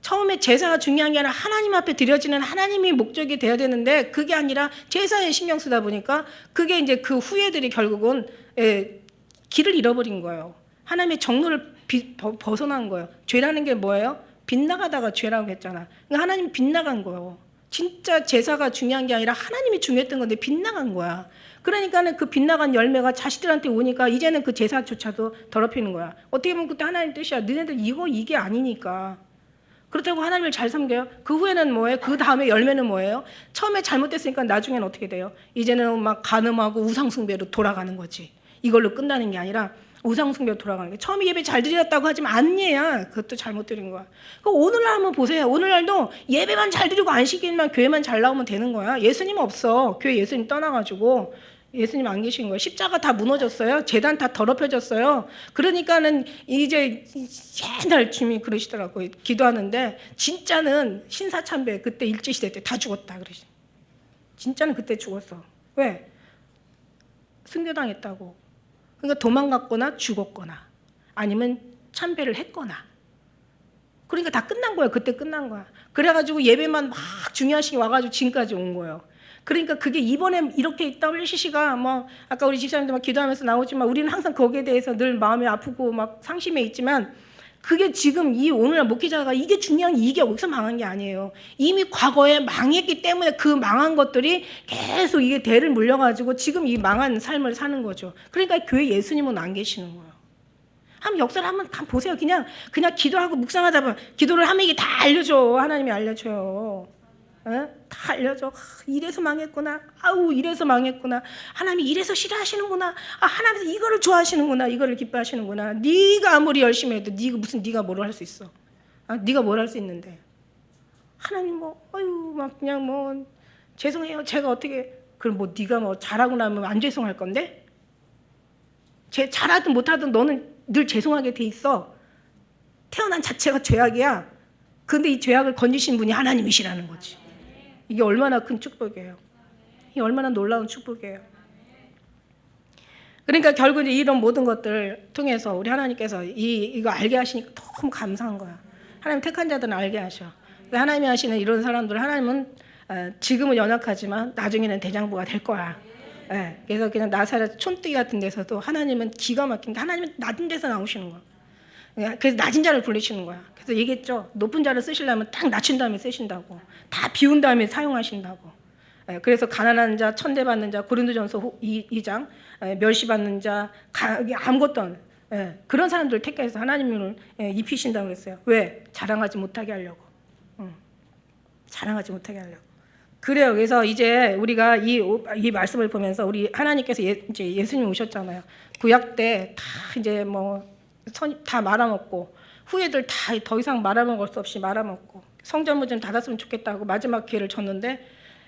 Speaker 1: 처음에 제사가 중요한 게 아니라 하나님 앞에 드려지는 하나님이 목적이 돼야 되는데, 그게 아니라 제사에 신경 쓰다 보니까 그게 이제 그 후예들이 결국은 길을 잃어버린 거예요. 하나님의 정로를 벗어난 거예요. 죄라는 게 뭐예요? 빗나가다가 죄라고 했잖아. 그러니까 하나님 빗나간 거예요. 진짜 제사가 중요한 게 아니라 하나님이 중요했던 건데 빗나간 거야. 그러니까는 그 빗나간 열매가 자식들한테 오니까 이제는 그 제사조차도 더럽히는 거야. 어떻게 보면 그때 하나님 뜻이야. 너네들 이게 아니니까. 그렇다고 하나님을 잘 섬겨요? 그 후에는 뭐예요? 그 다음에 열매는 뭐예요? 처음에 잘못됐으니까 나중에는 어떻게 돼요? 이제는 막 간음하고 우상숭배로 돌아가는 거지. 이걸로 끝나는 게 아니라 우상숭배로 돌아가는 게, 처음에 예배 잘 드렸다고 하지만 아니야. 그것도 잘못 드린 거야. 오늘날 한번 보세요. 오늘날도 예배만 잘 드리고 안식일만 교회만 잘 나오면 되는 거야. 예수님 없어. 교회 예수님 떠나가지고 예수님 안 계신 거예요. 십자가 다 무너졌어요. 제단 다 더럽혀졌어요. 그러니까는 이제 옛날 주님이 그러시더라고요. 기도하는데 진짜는 신사참배 그때 일제시대 때 다 죽었다 그러시. 진짜는 그때 죽었어. 왜? 순교당했다고. 그러니까 도망갔거나 죽었거나 아니면 참배를 했거나. 그러니까 다 끝난 거야. 그때 끝난 거야. 그래가지고 예배만 막 중요한 시기 와가지고 지금까지 온 거예요. 그러니까 그게 이번에 이렇게 WCC가 뭐 아까 우리 집사님도 막 기도하면서 나오지만 우리는 항상 거기에 대해서 늘 마음이 아프고 막 상심해 있지만, 그게 지금 이 오늘날 목회자가 이게 중요한, 이게 여기서 망한 게 아니에요. 이미 과거에 망했기 때문에 그 망한 것들이 계속 이게 대를 물려가지고 지금 이 망한 삶을 사는 거죠. 그러니까 교회 예수님은 안 계시는 거예요. 한번 역사를 한번 보세요. 그냥 기도하고 묵상하다 보면, 기도를 하면 이게 다 알려줘. 하나님이 알려줘요. 다 알려줘. 이래서 망했구나. 이래서 망했구나. 하나님이 이래서 싫어하시는구나. 하나님이 이거를 좋아하시는구나. 이거를 기뻐하시는구나. 네가 아무리 열심히 해도 네가 뭘 할 수 있어? 네가 뭘 할 수 있는데? 하나님 막 그냥 죄송해요. 제가 어떻게, 그럼 네가 잘하고 나면 안 죄송할 건데? 잘하든 못하든 너는 늘 죄송하게 돼 있어. 태어난 자체가 죄악이야. 근데 이 죄악을 건지신 분이 하나님이시라는 거지. 이게 얼마나 큰 축복이에요. 이게 얼마나 놀라운 축복이에요. 그러니까 결국 이제 이런 모든 것들을 통해서 우리 하나님께서 이거 알게 하시니까 너무 감사한 거야. 하나님 택한 자들은 알게 하셔. 하나님이 하시는 이런 사람들, 하나님은 지금은 연약하지만 나중에는 대장부가 될 거야. 그래서 그냥 나사렛 촌뜨기 같은 데서도 하나님은 기가 막힌 게, 하나님은 낮은 데서 나오시는 거야. 그래서 낮은 자를 부르시는 거야. 그래서 얘기했죠. 높은 자를 쓰시려면 딱 낮춘 다음에 쓰신다고. 다 비운 다음에 사용하신다고. 그래서 가난한 자, 천대받는 자, 고린도전서 2장, 멸시받는 자, 아무것도 안, 그런 사람들을 택해서 하나님을 입히신다고 그랬어요. 왜? 자랑하지 못하게 하려고. 자랑하지 못하게 하려고. 그래요. 그래서 이제 우리가 이 말씀을 보면서 우리 하나님께서 이제 예수님 오셨잖아요. 구약 때 다 이제 다 말아먹고, 후예들 다 더 이상 말아먹을 수 없이 말아먹고, 성전 문좀 닫았으면 좋겠다고 마지막 기회를 줬는데,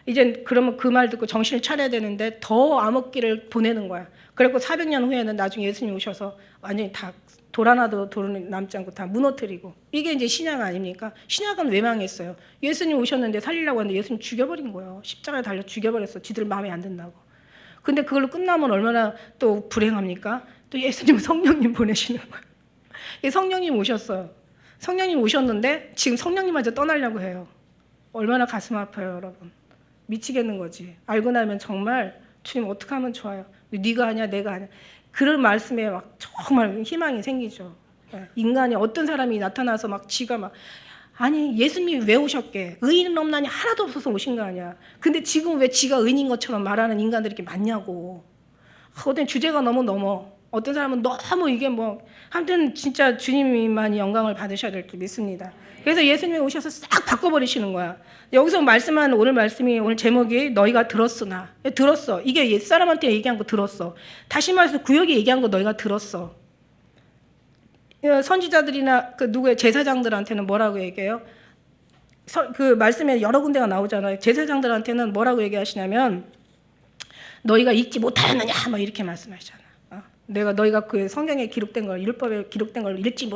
Speaker 1: 이제 그러면 그 말 듣고 정신을 차려야 되는데 더 암흑기를 보내는 거야. 그리고 400년 후에는 나중에 예수님 오셔서 완전히 다 돌아나도 돌은 남지 않고 다 무너뜨리고. 이게 이제 신약 아닙니까? 신약은 왜 망했어요? 예수님 오셨는데 살리려고 하는데 예수님 죽여버린 거예요. 십자가에 달려 죽여버렸어. 지들 마음에 안 든다고. 근데 그걸로 끝나면 얼마나 또 불행합니까? 또 예수님 성령님 보내시는 거예요. 성령님 오셨어요. 성령님 오셨는데 지금 성령님마저 떠나려고 해요. 얼마나 가슴 아파요, 여러분. 미치겠는 거지. 알고 나면 정말 주님 어떻게 하면 좋아요. 네가 하냐 내가 하냐. 그런 말씀에 막 정말 희망이 생기죠. 인간이 어떤 사람이 나타나서 막 지가 막 아니 예수님이 왜 오셨게? 의인은 없나니 하나도 없어서 오신 거 아니야. 근데 지금 왜 지가 의인인 것처럼 말하는 인간들이 이렇게 많냐고. 어떤 주제가 너무 넘어. 어떤 사람은 너무 이게 뭐 아무튼 진짜 주님만이 영광을 받으셔야 될 줄 믿습니다. 그래서 예수님이 오셔서 싹 바꿔버리시는 거야. 여기서 말씀하는 오늘 말씀이 오늘 제목이 너희가 들었으나. 들었어. 이게 옛사람한테 얘기한 거 들었어. 다시 말해서 구역에 얘기한 거 너희가 들었어. 선지자들이나 그 누구의 제사장들한테는 뭐라고 얘기해요? 그 말씀에 여러 군데가 나오잖아요. 제사장들한테는 뭐라고 얘기하시냐면 너희가 읽지 못하였느냐 막 이렇게 말씀하시잖아. 너희가 그 성경에 기록된 걸 율법에 기록된 걸 읽지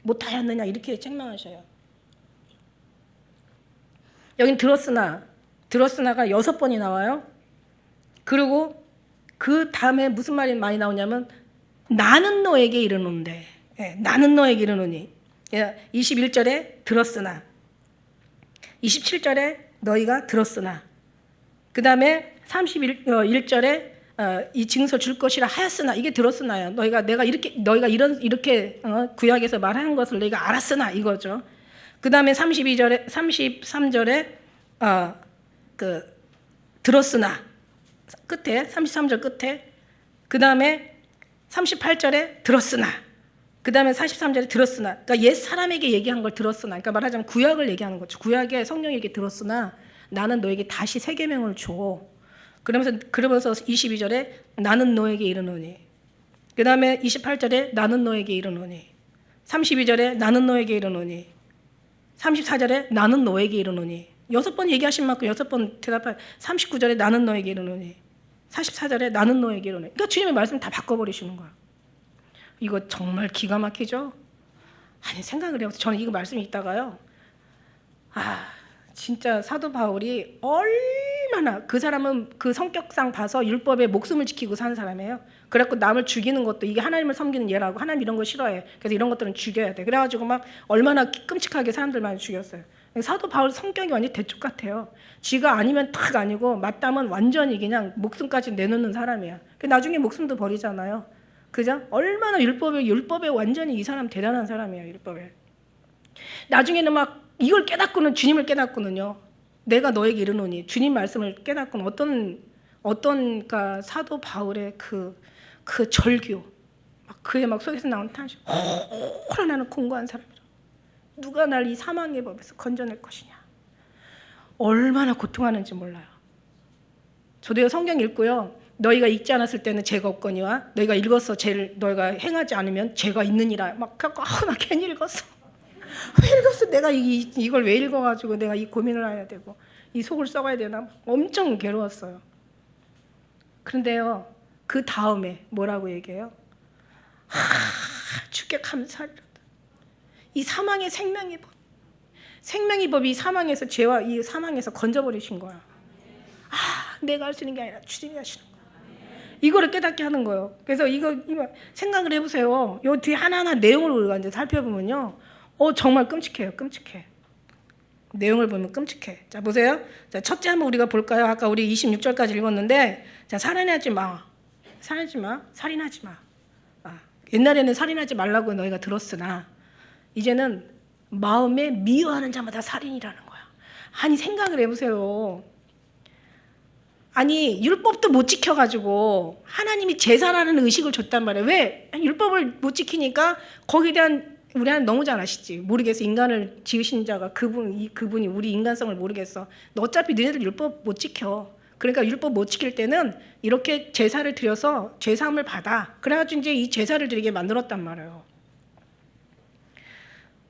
Speaker 1: 못하였느냐 이렇게 책망하셔요. 여긴 들었으나가 6번이 나와요. 그리고 그 다음에 무슨 말이 많이 나오냐면 나는 너에게 이르노니. 나는 너에게 이르노니. 21절에 들었으나 27절에 너희가 들었으나 그 다음에 31절에 이 증서 줄 것이라 하였으나 이게 들었으나요. 너희가 이렇게 구약에서 말하는 것을 너희가 알았으나 이거죠. 그 다음에 33절에 그 들었으나 끝에 33절 끝에 그 다음에 38절에 들었으나 그 다음에 43절에 들었으나 그러니까 옛 사람에게 얘기한 걸 들었으나 그러니까 말하자면 구약을 얘기하는 거죠. 구약에 성령에게 들었으나 나는 너에게 다시 새 계명을 줘. 그러면서 22절에 나는 너에게 이르노니 그 다음에 28절에 나는 너에게 이르노니 32절에 나는 너에게 이르노니 34절에 나는 너에게 이르노니 6번 얘기하신 만큼 6번 대답할 39절에 나는 너에게 이르노니 44절에 나는 너에게 이르노니 그러니까 주님의 말씀 다 바꿔버리시는 거야. 이거 정말 기가 막히죠? 아니 생각을 해요. 저는 이거 말씀이 있다가요. 진짜 사도 바울이 얼마나 그 사람은 그 성격상 봐서 율법에 목숨을 지키고 사는 사람이에요. 그래갖고 남을 죽이는 것도 이게 하나님을 섬기는 예라고 하나님 이런 거 싫어해. 그래서 이런 것들은 죽여야 돼. 그래가지고 막 얼마나 끔찍하게 사람들 많이 죽였어요. 사도 바울 성격이 완전 대쪽 같아요. 지가 아니면 탁 아니고 맞다면 완전히 그냥 목숨까지 내놓는 사람이야. 나중에 목숨도 버리잖아요. 그죠? 얼마나 율법에 완전히 이 사람 대단한 사람이에요. 율법에. 나중에는 막 이걸 깨닫고는 주님을 깨닫고는요. 내가 너에게 이르노니 주님 말씀을 깨닫고는 어떤 사도 바울의 그 절규 그의 막 속에서 나온 탄식 나는 공고한 사람이라 누가 날 이 사망의 법에서 건져낼 것이냐 얼마나 고통하는지 몰라요. 저도요 성경 읽고요 너희가 읽지 않았을 때는 죄가 없거니와 너희가 읽어서 너희가 행하지 않으면 죄가 있느니라 막 나 괜히 읽었어. 왜 읽었어? 내가 이걸 왜 읽어가지고 내가 이 고민을 해야 되고 이 속을 썩어야 되나? 엄청 괴로웠어요. 그런데요 그 다음에 뭐라고 얘기해요? 주께 감사하리로다. 이 사망의 생명의 법이 사망에서 죄와 이 사망에서 건져버리신 거야. 내가 할 수 있는 게 아니라 주님이 하시는 거야. 이거를 깨닫게 하는 거예요. 그래서 이거 생각을 해보세요. 요 뒤에 하나하나 내용을 우리가 이제 살펴보면요. 정말 끔찍해요. 끔찍해. 내용을 보면 끔찍해. 자, 보세요. 자, 첫째 한번 우리가 볼까요? 아까 우리 26절까지 읽었는데, 자, 살인하지 마. 살인하지 마. 옛날에는 살인하지 말라고 너희가 들었으나, 이제는 마음에 미워하는 자마다 살인이라는 거야. 아니, 생각을 해보세요. 아니, 율법도 못 지켜가지고, 하나님이 제사라는 의식을 줬단 말이에요. 왜? 율법을 못 지키니까 거기에 대한 우리 하나님 너무 잘 아시지. 모르겠어. 인간을 지으신 자가 그분이 우리 인간성을 모르겠어. 너 어차피 너희들 율법 못 지켜. 그러니까 율법 못 지킬 때는 이렇게 제사를 드려서 죄사함을 받아. 그래가지고 이제 이 제사를 드리게 만들었단 말이에요.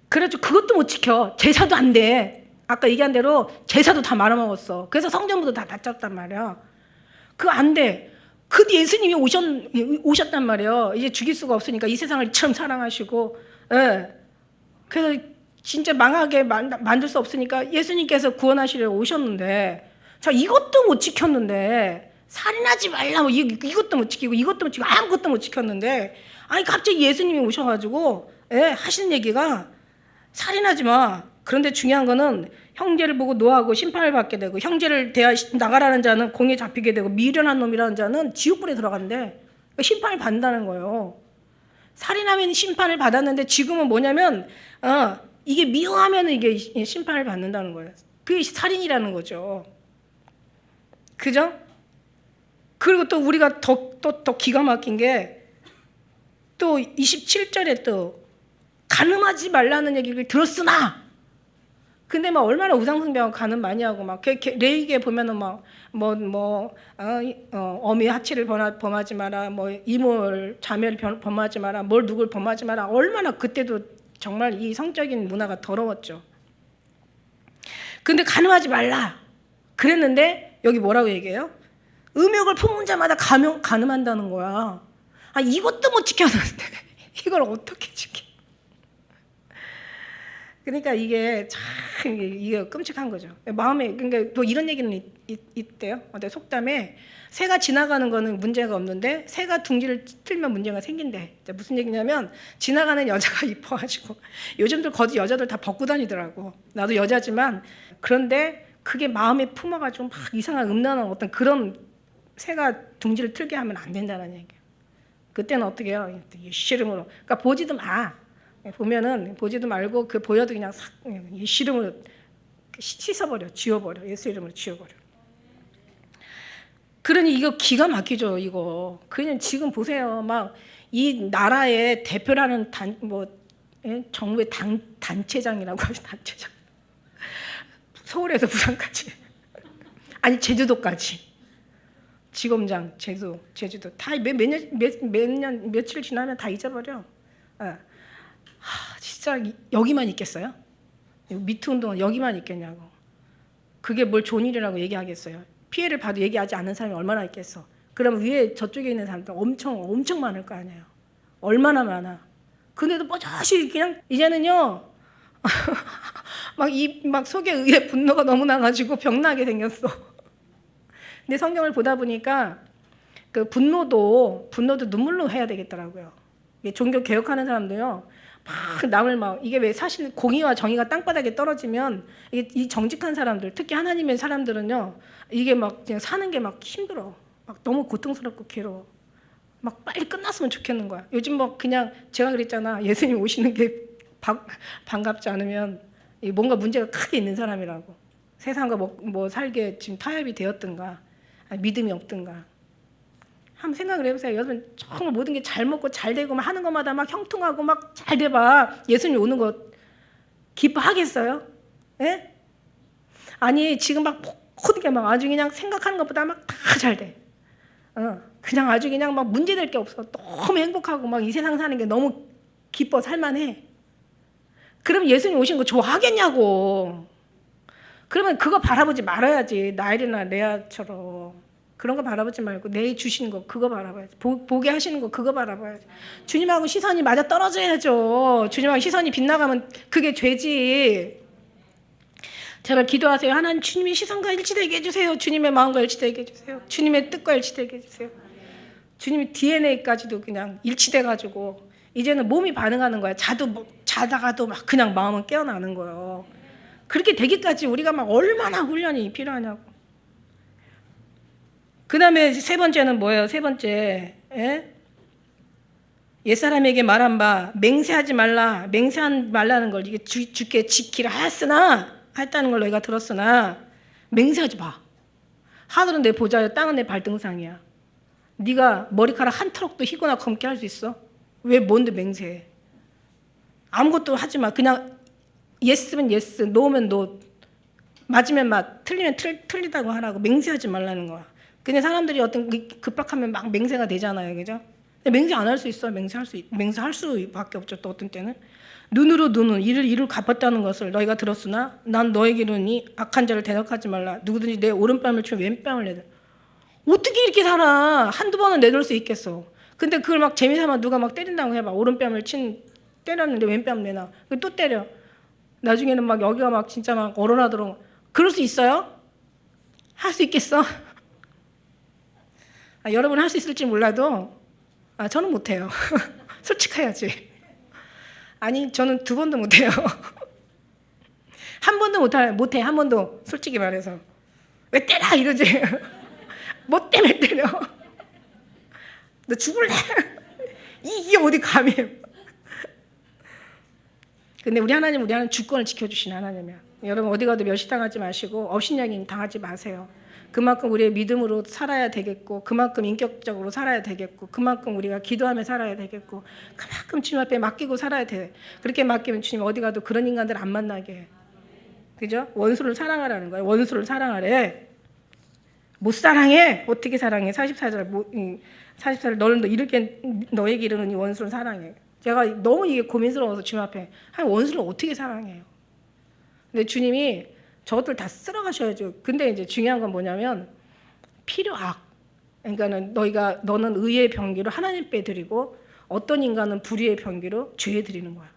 Speaker 1: 그래가지고 그것도 못 지켜. 제사도 안 돼. 아까 얘기한 대로 제사도 다 말아먹었어. 그래서 성전부도 다 닫혔단 말이야. 그거 안 돼. 그 예수님이 오셨단 말이에요. 이제 죽일 수가 없으니까 이 세상을 이처럼 사랑하시고, 예. 그래서 진짜 망하게 만들 수 없으니까 예수님께서 구원하시려 오셨는데, 자, 이것도 못 지켰는데, 살인하지 말라, 뭐 이것도 못 지키고, 이것도 못 지키고, 아무것도 못 지켰는데, 아니, 갑자기 예수님이 오셔가지고, 예, 하시는 얘기가, 살인하지 마. 그런데 중요한 거는 형제를 보고 노하고 심판을 받게 되고, 형제를 대하 나가라는 자는 공에 잡히게 되고, 미련한 놈이라는 자는 지옥불에 들어간대. 그러니까 심판을 받는다는 거예요. 살인하면 심판을 받았는데 지금은 뭐냐면 이게 미워하면 이게 심판을 받는다는 거예요. 그게 살인이라는 거죠. 그죠? 그리고 또 우리가 더 기가 막힌 게 또 27절에 또 간음하지 말라는 얘기를 들었으나, 근데 막 얼마나 우상숭배하고 간음 많이 하고 막 레위기에 보면은 막 어미 하치를 범하지 마라, 뭐 이몰 자매를 범하지 마라, 뭘 누굴 범하지 마라. 얼마나 그때도 정말 이 성적인 문화가 더러웠죠. 근데 간음하지 말라 그랬는데 여기 뭐라고 얘기해요? 음욕을 품은 자마다 간음한다는 거야. 아, 이것도 못 지켰는데 이걸 어떻게 지켜? 그러니까 이게 참 이게 끔찍한 거죠. 마음에, 그러니까 또 이런 얘기는 있대요. 어때 속담에 새가 지나가는 거는 문제가 없는데 새가 둥지를 틀면 문제가 생긴대. 무슨 얘기냐면 지나가는 여자가 이뻐가지고 요즘들 거지 여자들 다 벗고 다니더라고. 나도 여자지만 그런데 그게 마음에 품어가지고 막 이상한 음란한 어떤 그런 새가 둥지를 틀게 하면 안 된다는 얘기예요. 그때는 어떻게 해요? 씨름으로. 그러니까 보지도 마. 보면은 보지도 말고 그 보여도 그냥 싹 씨름으로 씻어버려, 지워버려. 예수 이름으로 지워버려. 그러니 이거 기가 막히죠, 이거. 그냥 지금 보세요. 막 이 나라의 대표라는 정부의 단체장이라고 하죠, 단체장. 서울에서 부산까지. 아니, 제주도까지. 지검장, 제주도. 다 며칠 지나면 다 잊어버려. 진짜 여기만 있겠어요? 미투 운동은 여기만 있겠냐고. 그게 뭘 좋은 일이라고 얘기하겠어요? 피해를 봐도 얘기하지 않는 사람이 얼마나 있겠어? 그러면 위에 저쪽에 있는 사람들 엄청 많을 거 아니에요. 얼마나 많아. 근데도 뽀짝이 그냥 이제는요. 막 속에 의해 분노가 너무 나가지고 병나게 생겼어. 근데 성경을 보다 보니까 그 분노도 눈물로 해야 되겠더라고요. 종교 개혁하는 사람도요. 막 남을 이게 왜 사실 공의와 정의가 땅바닥에 떨어지면 이 정직한 사람들, 특히 하나님의 사람들은요, 이게 막 그냥 사는 게 막 힘들어, 막 너무 고통스럽고 괴로워, 막 빨리 끝났으면 좋겠는 거야. 요즘 그냥 제가 그랬잖아, 예수님 오시는 게 반갑지 않으면 뭔가 문제가 크게 있는 사람이라고. 세상과 살게 지금 타협이 되었든가, 믿음이 없든가. 한번 생각을 해보세요. 여러분 정말 모든 게 잘 먹고 잘 되고 막 하는 것마다 막 형통하고 막 잘 돼봐. 예수님 오는 거 기뻐하겠어요? 예? 아니 지금 막 모든 게 막 아주 그냥 생각하는 것보다 막 다 잘 돼. 그냥 아주 그냥 막 문제될 게 없어. 너무 행복하고 막 이 세상 사는 게 너무 기뻐 살만해. 그럼 예수님 오신 거 좋아하겠냐고. 그러면 그거 바라보지 말아야지. 나엘이나 레아처럼. 그런 거 바라보지 말고 내 주시는 거 그거 바라봐야지. 보게 하시는 거 그거 바라봐야지. 주님하고 시선이 맞아 떨어져야죠. 주님하고 시선이 빗나가면 그게 죄지. 제발 기도하세요. 하나님, 주님의 시선과 일치되게 해주세요. 주님의 마음과 일치되게 해주세요. 주님의 뜻과 일치되게 해주세요. 주님의 DNA까지도 그냥 일치돼가지고 이제는 몸이 반응하는 거야. 자다가도 막 그냥 마음은 깨어나는 거예요. 그렇게 되기까지 우리가 막 얼마나 훈련이 필요하냐고. 그 다음에 세 번째는 뭐예요? 세 번째, 옛사람에게 말한 바 맹세하지 말라는 걸 이게 주께 지키라 했다는 걸 너희가 들었으나 맹세하지 마. 하늘은 내 보좌요, 땅은 내 발등상이야. 네가 머리카락 한 트럭도 희거나 검게 할 수 있어? 왜 뭔데 맹세해? 아무것도 하지 마. 그냥 예스면 예스, 노면 노, 맞으면 맞, 틀리면 틀리다고 하라고. 맹세하지 말라는 거야. 근데 사람들이 어떤 급박하면 막 맹세가 되잖아요, 그죠? 근데 맹세 안 할 수 있어. 맹세할 수밖에 없죠. 또 어떤 때는 눈으로 이를 갚았다는 것을 너희가 들었으나 난 너에게 이르니 악한 자를 대적하지 말라. 누구든지 내 오른뺨을 치면 왼뺨을 내들. 어떻게 이렇게 살아? 한두 번은 내놓을 수 있겠어. 근데 그걸 막 재미삼아 누가 막 때린다고 해봐. 오른뺨을 때렸는데 왼뺨 내놔. 또 때려. 나중에는 막 여기가 막 진짜 막 얼어나도록. 그럴 수 있어요? 할 수 있겠어? 여러분 할 수 있을지 몰라도 저는 못해요. 솔직해야지. 아니 저는 두 번도 못해요. 한 번도 못해. 한 번도 솔직히 말해서. 왜 때려 이러지. 뭐 때문에 때려. 너 죽을래? 이게 어디 감히. 근데 우리 하나님 주권을 지켜주신 하나님이야. 여러분 어디 가도 멸시당하지 마시고 업신여김 당하지 마세요. 그만큼 우리의 믿음으로 살아야 되겠고, 그만큼 인격적으로 살아야 되겠고, 그만큼 우리가 기도하며 살아야 되겠고, 그만큼 주님 앞에 맡기고 살아야 돼. 그렇게 맡기면 주님 어디 가도 그런 인간들 안 만나게 해. 그죠? 원수를 사랑하라는 거예요. 원수를 사랑하래. 못 사랑해. 어떻게 사랑해? 44절 너는 이렇게 너에게 이르는 이 원수를 사랑해. 제가 너무 이게 고민스러워서 주님 앞에 원수를 어떻게 사랑해요? 근데 주님이 저것들 다 쓸어가셔야죠. 근데 이제 중요한 건 뭐냐면 필요악. 그러니까는 너는 의의 병기로 하나님께 드리고 어떤 인간은 불의의 병기로 죄에 드리는 거야.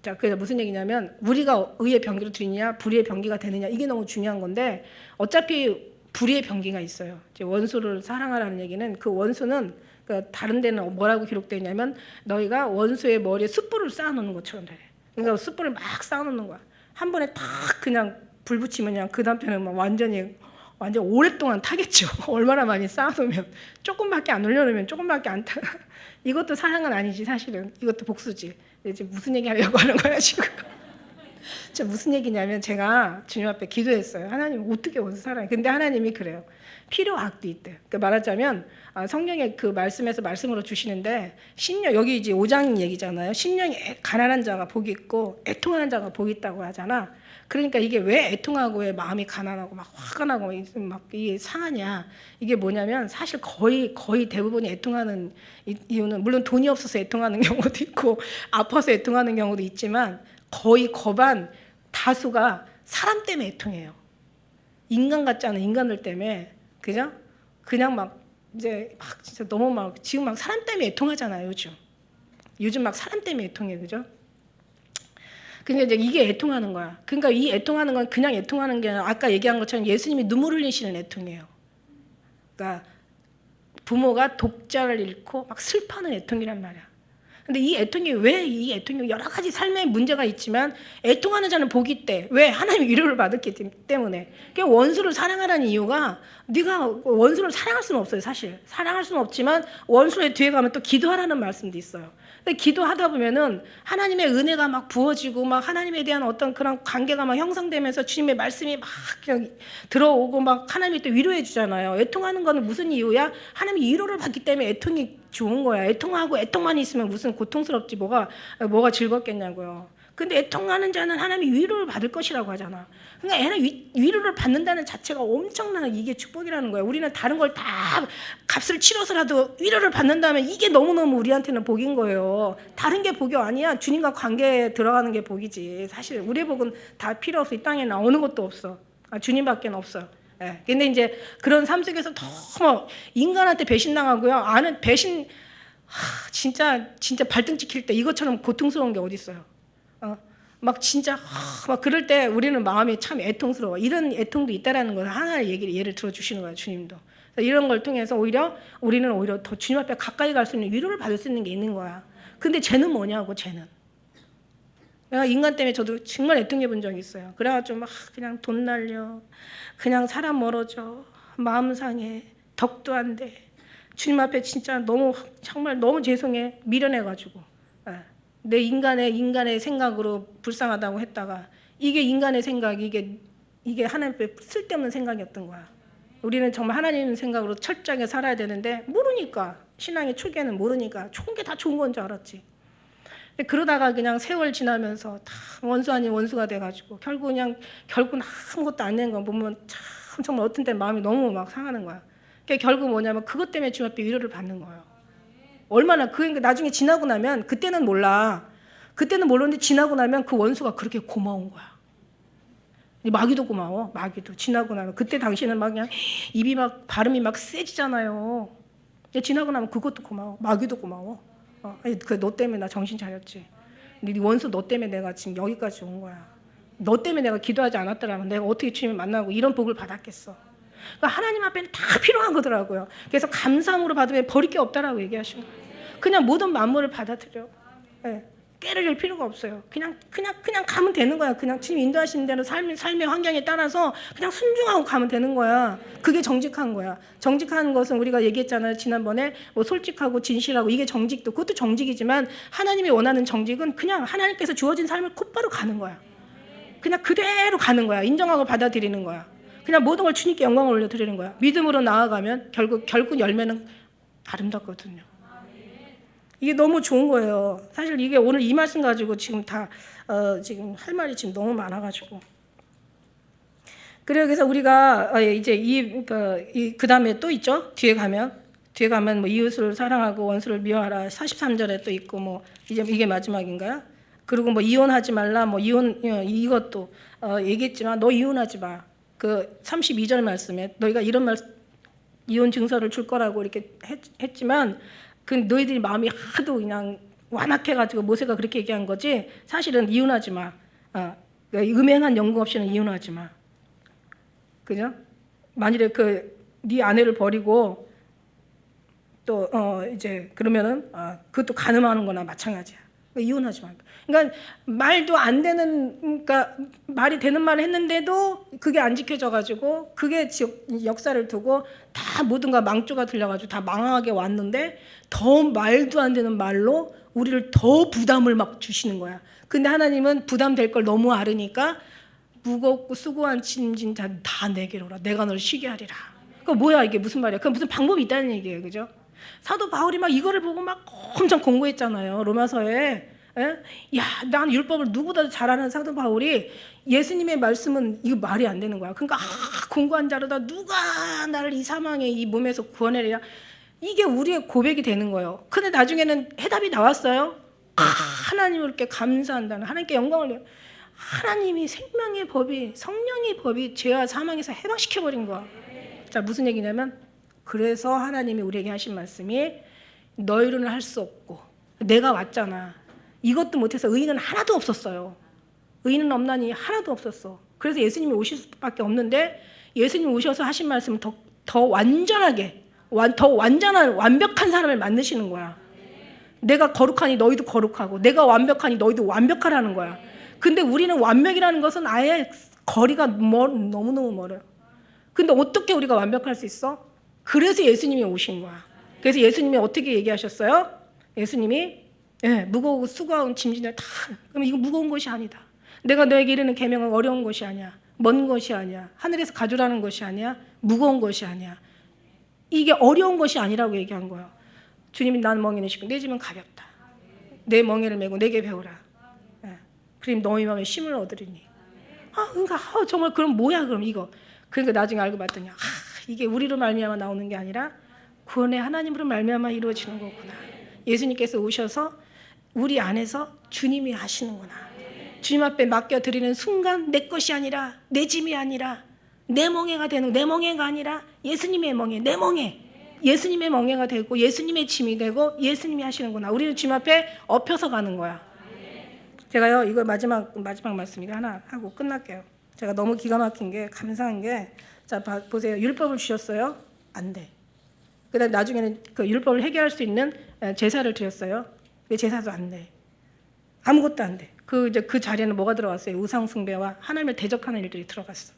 Speaker 1: 자, 그래서 무슨 얘기냐면 우리가 의의 병기로 드리냐 불의의 병기가 되느냐 이게 너무 중요한 건데 어차피 불의의 병기가 있어요. 이제 원수를 사랑하라는 얘기는 그 원수는 다른 데는 뭐라고 기록되어 있냐면 너희가 원수의 머리에 숯불을 쌓아놓는 것처럼 돼. 그러니까 숯불을 막 쌓아놓는 거야. 한 번에 탁 그냥 불 붙이면 그냥 그 남편은 막 완전 오랫동안 타겠죠. 얼마나 많이 쌓아놓으면 조금밖에 안 올려놓으면 조금밖에 안 타. 이것도 사랑은 아니지 사실은. 이것도 복수지. 이제 무슨 얘기 하려고 하는 거야 지금. 무슨 얘기냐면 제가 주님 앞에 기도했어요. 하나님 어떻게 원수 사랑해? 근데 하나님이 그래요. 필요악도 있대. 그러니까 말하자면 성경의 그 말씀에서 말씀으로 주시는데 신령 여기 이제 5장 얘기잖아요. 신령이 가난한 자가 복이 있고 애통하는 자가 복이 있다고 하잖아. 그러니까 이게 왜 애통하고 왜 마음이 가난하고 막 화가 나고 막 이게 상하냐? 이게 뭐냐면 사실 거의 대부분이 애통하는 이유는 물론 돈이 없어서 애통하는 경우도 있고 아파서 애통하는 경우도 있지만 거의 거반 다수가 사람 때문에 애통해요. 인간 같지 않은 인간들 때문에 그죠? 그냥 막 이제 막 진짜 너무 막 지금 막 사람 때문에 애통하잖아요. 요즘 막 사람 때문에 애통해 그죠? 그러니까 이제 이게 애통하는 거야. 그러니까 이 애통하는 건 그냥 애통하는 게 아니라 아까 얘기한 것처럼 예수님이 눈물 흘리시는 애통이에요. 그러니까 부모가 독자를 잃고 막 슬퍼하는 애통이란 말이야. 근데 이 애통이 왜 이 애통이 여러 가지 삶의 문제가 있지만 애통하는 자는 복이 있대. 왜? 하나님의 위로를 받았기 때문에. 그러니까 원수를 사랑하라는 이유가 네가 원수를 사랑할 수는 없어요. 사실 사랑할 수는 없지만 원수의 뒤에 가면 또 기도하라는 말씀도 있어요. 근데 기도하다 보면은 하나님의 은혜가 막 부어지고 막 하나님에 대한 어떤 그런 관계가 막 형성되면서 주님의 말씀이 막 그냥 들어오고 막 하나님이 또 위로해 주잖아요. 애통하는 거는 무슨 이유야? 하나님이 위로를 받기 때문에 애통이 좋은 거야. 애통하고 애통만 있으면 무슨 고통스럽지 뭐가 즐겁겠냐고요. 근데 애통하는 자는 하나님이 위로를 받을 것이라고 하잖아. 그러니까 위로를 받는다는 자체가 엄청난 이게 축복이라는 거야. 우리는 다른 걸 다 값을 치러서라도 위로를 받는다면 이게 너무너무 우리한테는 복인 거예요. 다른 게 복이 아니야. 주님과 관계에 들어가는 게 복이지. 사실 우리의 복은 다 필요 없어. 이 땅에 나오는 것도 없어. 주님밖에 없어. 예. 근데 이제 그런 삶 속에서 너무 인간한테 배신당하고요. 아는 배신 진짜 발등 찍힐 때 이것처럼 고통스러운 게 어디 있어요? 막 진짜 막 그럴 때 우리는 마음이 참 애통스러워. 이런 애통도 있다라는 걸 하나의 예를 들어주시는 거예요. 주님도. 이런 걸 통해서 우리는 오히려 더 주님 앞에 가까이 갈 수 있는 위로를 받을 수 있는 게 있는 거야. 근데 쟤는 뭐냐고 쟤는. 내가 인간 때문에 저도 정말 애통해 본 적이 있어요. 그래가지고 막 그냥 돈 날려, 그냥 사람 멀어져, 마음 상해, 덕도 안 돼. 주님 앞에 진짜 정말 너무 죄송해 미련해가지고. 내 인간의 생각으로 불쌍하다고 했다가 이게 인간의 생각, 이게 하나님 앞에 쓸데없는 생각이었던 거야. 우리는 정말 하나님 생각으로 철저하게 살아야 되는데 모르니까 신앙의 초기에는 모르니까 좋은 게 다 좋은 건 줄 알았지. 그러다가 그냥 세월 지나면서 다 원수 아닌 원수가 돼가지고 결국은 아무것도 안 된 거 보면 참 정말 어떤 때 마음이 너무 막 상하는 거야. 그러니까 결국 뭐냐면 그것 때문에 주님 앞에 위로를 받는 거예요. 얼마나 그러니까 나중에 지나고 나면 그때는 몰라. 그때는 몰랐는데 지나고 나면 그 원수가 그렇게 고마운 거야. 마귀도 고마워. 마귀도 지나고 나면 그때 당신은 막 그냥 입이 막 발음이 막 세지잖아요. 지나고 나면 그것도 고마워. 마귀도 고마워. 그 너 때문에 나 정신 차렸지. 네 원수 너 때문에 내가 지금 여기까지 온 거야. 너 때문에 내가 기도하지 않았더라면 내가 어떻게 주님을 만나고 이런 복을 받았겠어. 그러니까 하나님 앞에는 다 필요한 거더라고요. 그래서 감사함으로 받으면 버릴 게 없다라고 얘기하시는 거예요. 그냥 모든 만물을 받아들여. 네. 깨를 열 필요가 없어요. 그냥 가면 되는 거야. 그냥 주님 인도하시는 대로 삶의 환경에 따라서 그냥 순종하고 가면 되는 거야. 그게 정직한 거야. 정직한 것은 우리가 얘기했잖아요. 지난번에 뭐 솔직하고 진실하고 이게 정직도 그것도 정직이지만 하나님이 원하는 정직은 그냥 하나님께서 주어진 삶을 곧바로 가는 거야. 그냥 그대로 가는 거야. 인정하고 받아들이는 거야. 그냥 모든 걸 주님께 영광을 올려드리는 거야. 믿음으로 나아가면 결국 열매는 아름답거든요. 이게 너무 좋은 거예요. 사실 이게 오늘 이 말씀 가지고 지금 다 지금 할 말이 지금 너무 많아가지고. 그래서 우리가 이제 그 다음에 또 있죠. 뒤에 가면 뭐 이웃을 사랑하고 원수를 미워하라 43절에 또 있고 뭐 이제 이게 마지막인가요? 그리고 뭐 이혼하지 말라 뭐 이혼 이것도 얘기했지만 너 이혼하지 마. 그 32절 말씀에 너희가 이런 이혼 증서를 줄 거라고 이렇게 했지만 그 너희들이 마음이 하도 그냥 완악해가지고 모세가 그렇게 얘기한 거지. 사실은 이혼하지 마. 음행한 연고 없이는 이혼하지 마. 그죠? 만일에 네 아내를 버리고 또 이제 그러면은 그것도 간음하는 거나 마찬가지야. 그러니까 이혼하지 마. 그러니까 말도 안 되는 그러니까 말이 되는 말을 했는데도 그게 안 지켜져가지고 그게 역사를 두고 다 모든가 망조가 들려가지고 다 망하게 왔는데 더 말도 안 되는 말로 우리를 더 부담을 막 주시는 거야. 근데 하나님은 부담될 걸 너무 알으니까 무겁고 수고한 짐진 자 다 내게로 오라. 내가 널 쉬게 하리라. 그 뭐야 이게 무슨 말이야? 그 무슨 방법이 있다는 얘기예요, 그죠? 사도 바울이 막 이거를 보고 막 엄청 공부했잖아요, 로마서에. 야, 난 율법을 누구보다 잘 아는 사도 바울이 예수님의 말씀은 이거 말이 안 되는 거야. 그러니까 공고한 자로다 누가 나를 이 사망의 이 몸에서 구원해내랴. 이게 우리의 고백이 되는 거예요. 근데 나중에는 해답이 나왔어요. 하나님을 이렇게 감사한다는 하나님께 영광을 내요. 하나님이 생명의 법이 성령의 법이 죄와 사망에서 해방시켜버린 거야. 자, 무슨 얘기냐면 그래서 하나님이 우리에게 하신 말씀이 너희로는 할 수 없고 내가 왔잖아. 이것도 못해서 의인은 하나도 없었어요. 의인은 없나니 하나도 없었어. 그래서 예수님이 오실 수밖에 없는데 예수님이 오셔서 하신 말씀은 더 완전하게 더 완전한 완벽한 사람을 만드시는 거야. 내가 거룩하니 너희도 거룩하고 내가 완벽하니 너희도 완벽하라는 거야. 근데 우리는 완벽이라는 것은 아예 거리가 너무너무 멀어요. 근데 어떻게 우리가 완벽할 수 있어? 그래서 예수님이 오신 거야. 그래서 예수님이 어떻게 얘기하셨어요? 예수님이 무거우고 수고한 짐진을 다 그럼 이거 무거운 것이 아니다. 내가 너에게 이르는 계명은 어려운 것이 아니야. 먼 것이 아니야. 하늘에서 가져라는 것이 아니야. 무거운 것이 아니야. 이게 어려운 것이 아니라고 얘기한 거예요. 주님이 나는 멍에는 쉽고 내 짐은 가볍다. 내 멍에를 메고 내게 배우라. 그럼 너희 마음에 쉼을 얻으리니. 그러니까 정말 그럼 뭐야 그럼 이거. 그러니까 나중에 알고 봤더니 이게 우리로 말미암아 나오는 게 아니라 구원의 하나님으로 말미암아 이루어지는 거구나. 예수님께서 오셔서 우리 안에서 주님이 하시는구나. 주님 앞에 맡겨드리는 순간 내 것이 아니라 내 짐이 아니라 내 멍에가 되는 내 멍에가 아니라 예수님의 멍에 내 멍에 예수님의 멍에가 되고 예수님의 짐이 되고 예수님이 하시는구나. 우리는 주님 앞에 엎혀서 가는 거야. 제가요 이거 마지막 말씀이가 하나 하고 끝날게요. 제가 너무 기가 막힌 게 감사한 게 자 보세요. 율법을 주셨어요. 안 돼. 그다음 나중에는 그 율법을 해결할 수 있는 제사를 드렸어요. 제사도 안 돼. 아무것도 안 돼. 이제 그 자리에는 뭐가 들어갔어요? 우상 숭배와 하나님을 대적하는 일들이 들어갔어.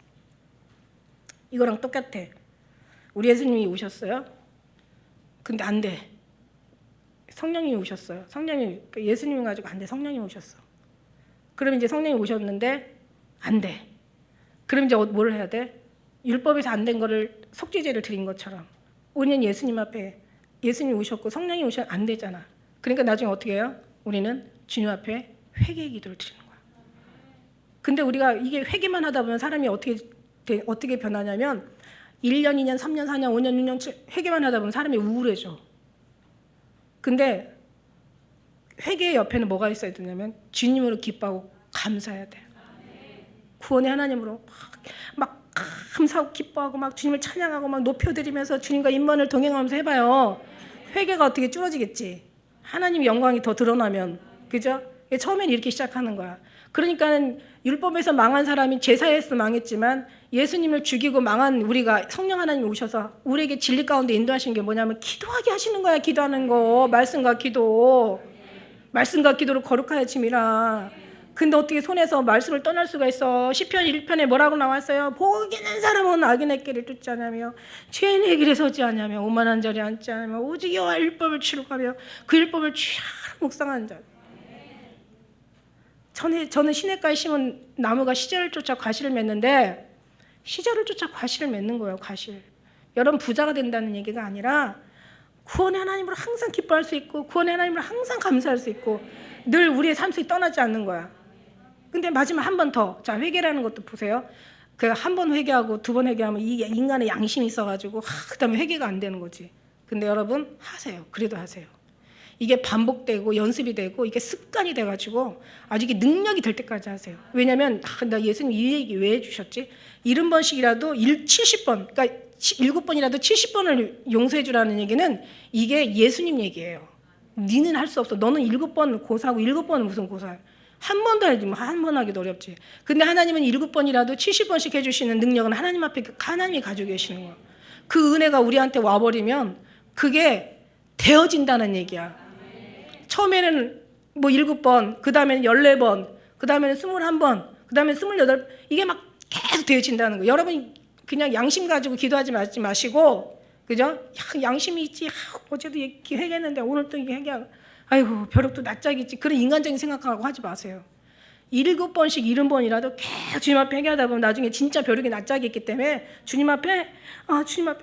Speaker 1: 이거랑 똑같아. 우리 예수님이 오셨어요. 근데 안 돼. 성령님이 오셨어요. 성령이 예수님 가지고 안 돼. 성령님이 오셨어. 그럼 이제 성령이 오셨는데 안 돼. 그럼 이제 뭘 해야 돼? 율법에서 안 된 거를 속죄제를 드린 것처럼 우리는 예수님 앞에 예수님이 오셨고 성령이 오셔도 안 되잖아. 그러니까 나중에 어떻게 해요? 우리는 주님 앞에 회개 기도를 드리는 거야. 근데 우리가 이게 회개만 하다 보면 사람이 어떻게 변하냐면 1년, 2년, 3년, 4년, 5년, 6년, 7 회개만 하다 보면 사람이 우울해져. 근데 회개의 옆에는 뭐가 있어야 되냐면 주님으로 기뻐하고 감사해야 돼요. 구원의 하나님으로 막 감사하고 기뻐하고 막 주님을 찬양하고 막 높여드리면서 주님과 인문을 동행하면서 해봐요. 회개가 어떻게 줄어지겠지. 하나님의 영광이 더 드러나면, 그죠? 처음엔 이렇게 시작하는 거야. 그러니까는 율법에서 망한 사람이 제사에서 망했지만 예수님을 죽이고 망한 우리가 성령 하나님이 오셔서 우리에게 진리 가운데 인도하시는 게 뭐냐면 기도하게 하시는 거야. 기도하는 거. 말씀과 기도. 말씀과 기도로 거룩하여 짐이라. 근데 어떻게 손에서 말씀을 떠날 수가 있어. 시편 1편에 뭐라고 나왔어요? 복 있는 사람은 악인의 길을 쫓지 않으며 죄인의 길에 서지 않으며 오만한 자리에 앉지 않으며 오직 여호와 율법을 추룩하며 그 율법을 취하로 묵상하는 자. 저는 시냇가에 심은 나무가 시절을 쫓아 과실을 맺는데 시절을 쫓아 과실을 맺는 거예요. 과실. 여러분 부자가 된다는 얘기가 아니라 구원의 하나님으로 항상 기뻐할 수 있고 구원의 하나님으로 항상 감사할 수 있고 늘 우리의 삶 속에 떠나지 않는 거야. 근데 마지막 한 번 더. 자, 회개라는 것도 보세요. 그 한 번 회개하고 두 번 회개하면 이게 인간의 양심이 있어가지고 그다음에 회개가 안 되는 거지. 근데 여러분 하세요. 그래도 하세요. 이게 반복되고 연습이 되고 이게 습관이 돼가지고 아주 이게 능력이 될 때까지 하세요. 왜냐면 나 예수님 이 얘기 왜 해주셨지? 70번씩이라도 70번, 그러니까 7번이라도 70번을 용서해 주라는 얘기는 이게 예수님 얘기예요. 니는 할 수 없어. 너는 7번 고사하고 7번은 무슨 고사야. 한 번도 해야지. 한 번 하기도 어렵지. 근데 하나님은 7번이라도 70번씩 해주시는 능력은 하나님 앞에 하나님이 가지고 계시는 거야. 그 은혜가 우리한테 와버리면 그게 되어진다는 얘기야. 처음에는 뭐 7번, 그 다음에는 14번, 그 다음에는 21번, 그 다음에는 28번, 이게 막 계속 되어진다는 거예요. 여러분이 그냥 양심 가지고 기도하지 마시고, 그죠? 양심이 있지. 어제도 얘기했는데 오늘 또 이게 얘기하고, 아이고, 벼룩도 낯짝이 있지. 그런 인간적인 생각하고 하지 마세요. 7번씩 70번이라도 계속 주님 앞에 회개하다 보면 나중에 진짜 벼룩이 낯짝이 있기 때문에 주님 앞에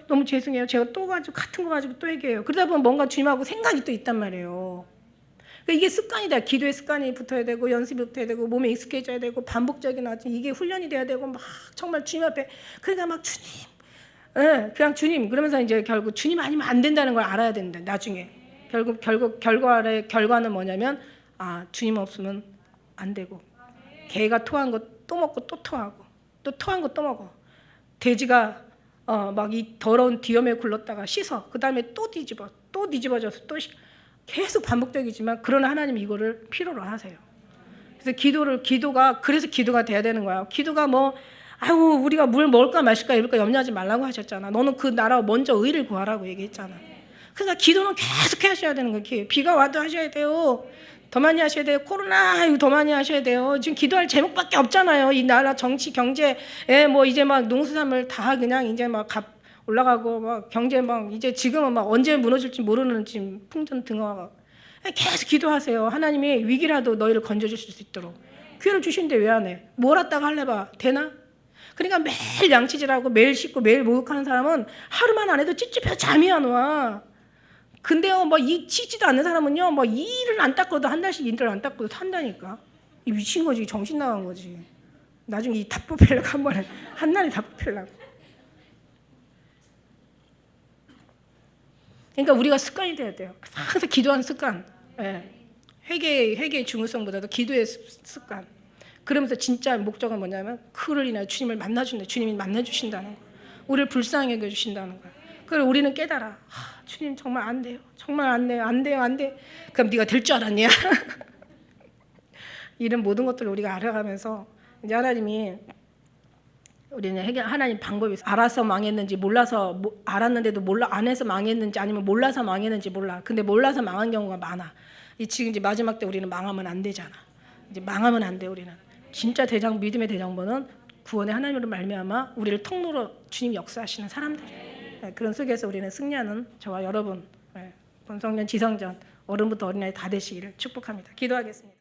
Speaker 1: 너무 죄송해요. 제가 또 가지고 같은 거 가지고 또 회개해요. 그러다 보면 뭔가 주님하고 생각이 또 있단 말이에요. 이게 습관이 돼. 기도의 습관이 붙어야 되고 연습이 붙어야 되고 몸에 익숙해져야 되고 반복적인 아주 이게 훈련이 돼야 되고 막 정말 주님 앞에 그러니까 막 주님, 그냥 주님 그러면서 이제 결국 주님 아니면 안 된다는 걸 알아야 된다. 나중에 결국 결과는 뭐냐면 주님 없으면 안 되고 개가 토한 거 또 먹고 또 토하고 또 토한 거 또 먹어. 돼지가 막 이 더러운 뒤엄에 굴렀다가 씻어. 그 다음에 또 뒤집어져서 또 계속 반복적이지만 그러나 하나님 이거를 필요로 하세요. 그래서 기도가 돼야 되는 거야. 기도가 우리가 물 먹을까 마실까 이럴까 염려하지 말라고 하셨잖아. 너는 그 나라 먼저 의를 구하라고 얘기했잖아. 그러니까 기도는 계속 하셔야 되는 거예요. 비가 와도 하셔야 돼요. 더 많이 하셔야 돼요. 코로나 이거 더 많이 하셔야 돼요. 지금 기도할 제목밖에 없잖아요. 이 나라 정치 경제에 이제 막 농수산물 다 그냥 이제 막 올라가고 막 경제 막 이제 지금은 막 언제 무너질지 모르는 지금 풍전등화가 계속 기도하세요. 하나님이 위기라도 너희를 건져주실 수 있도록 기회를 주신데 왜 안 해? 몰았다가 할래봐 되나? 그러니까 매일 양치질하고 매일 씻고 매일 목욕하는 사람은 하루만 안 해도 찝찝해서 잠이 안 와. 근데요, 이 씻지도 않는 사람은요, 이를 안 닦아도 한 달씩 이를 안 닦아도 산다니까. 이 미친 거지, 정신 나간 거지. 나중에 이 다 뽑히려고 한 번에 한 날에 다 뽑히려고. 그러니까 우리가 습관이 돼야 돼요. 항상 기도하는 습관. 회개의 중요성보다도 기도의 습관. 그러면서 진짜 목적은 뭐냐면 그를 인하여 주님을 만나준다. 주님이 만나주신다는 거. 우리를 불쌍하게 해주신다는 거. 그걸 우리는 깨달아. 주님 정말 안 돼요. 정말 안 돼요. 안 돼요. 안 돼. 그럼 네가 될 줄 알았냐? 이런 모든 것들을 우리가 알아가면서 이제 하나님이 우리는 하나님 방법이 있어요. 알아서 망했는지 몰라서 알았는데도 안 해서 망했는지 아니면 몰라서 망했는지 몰라. 근데 몰라서 망한 경우가 많아. 지금 이제 마지막 때 우리는 망하면 안 되잖아. 이제 망하면 안 돼 우리는. 진짜 믿음의 대장부는 구원의 하나님으로 말미암아 우리를 통로로 주님 역사하시는 사람들이에요. 그런 속에서 우리는 승리하는 저와 여러분, 본성년, 지성전, 어른부터 어린아이 다 되시기를 축복합니다. 기도하겠습니다.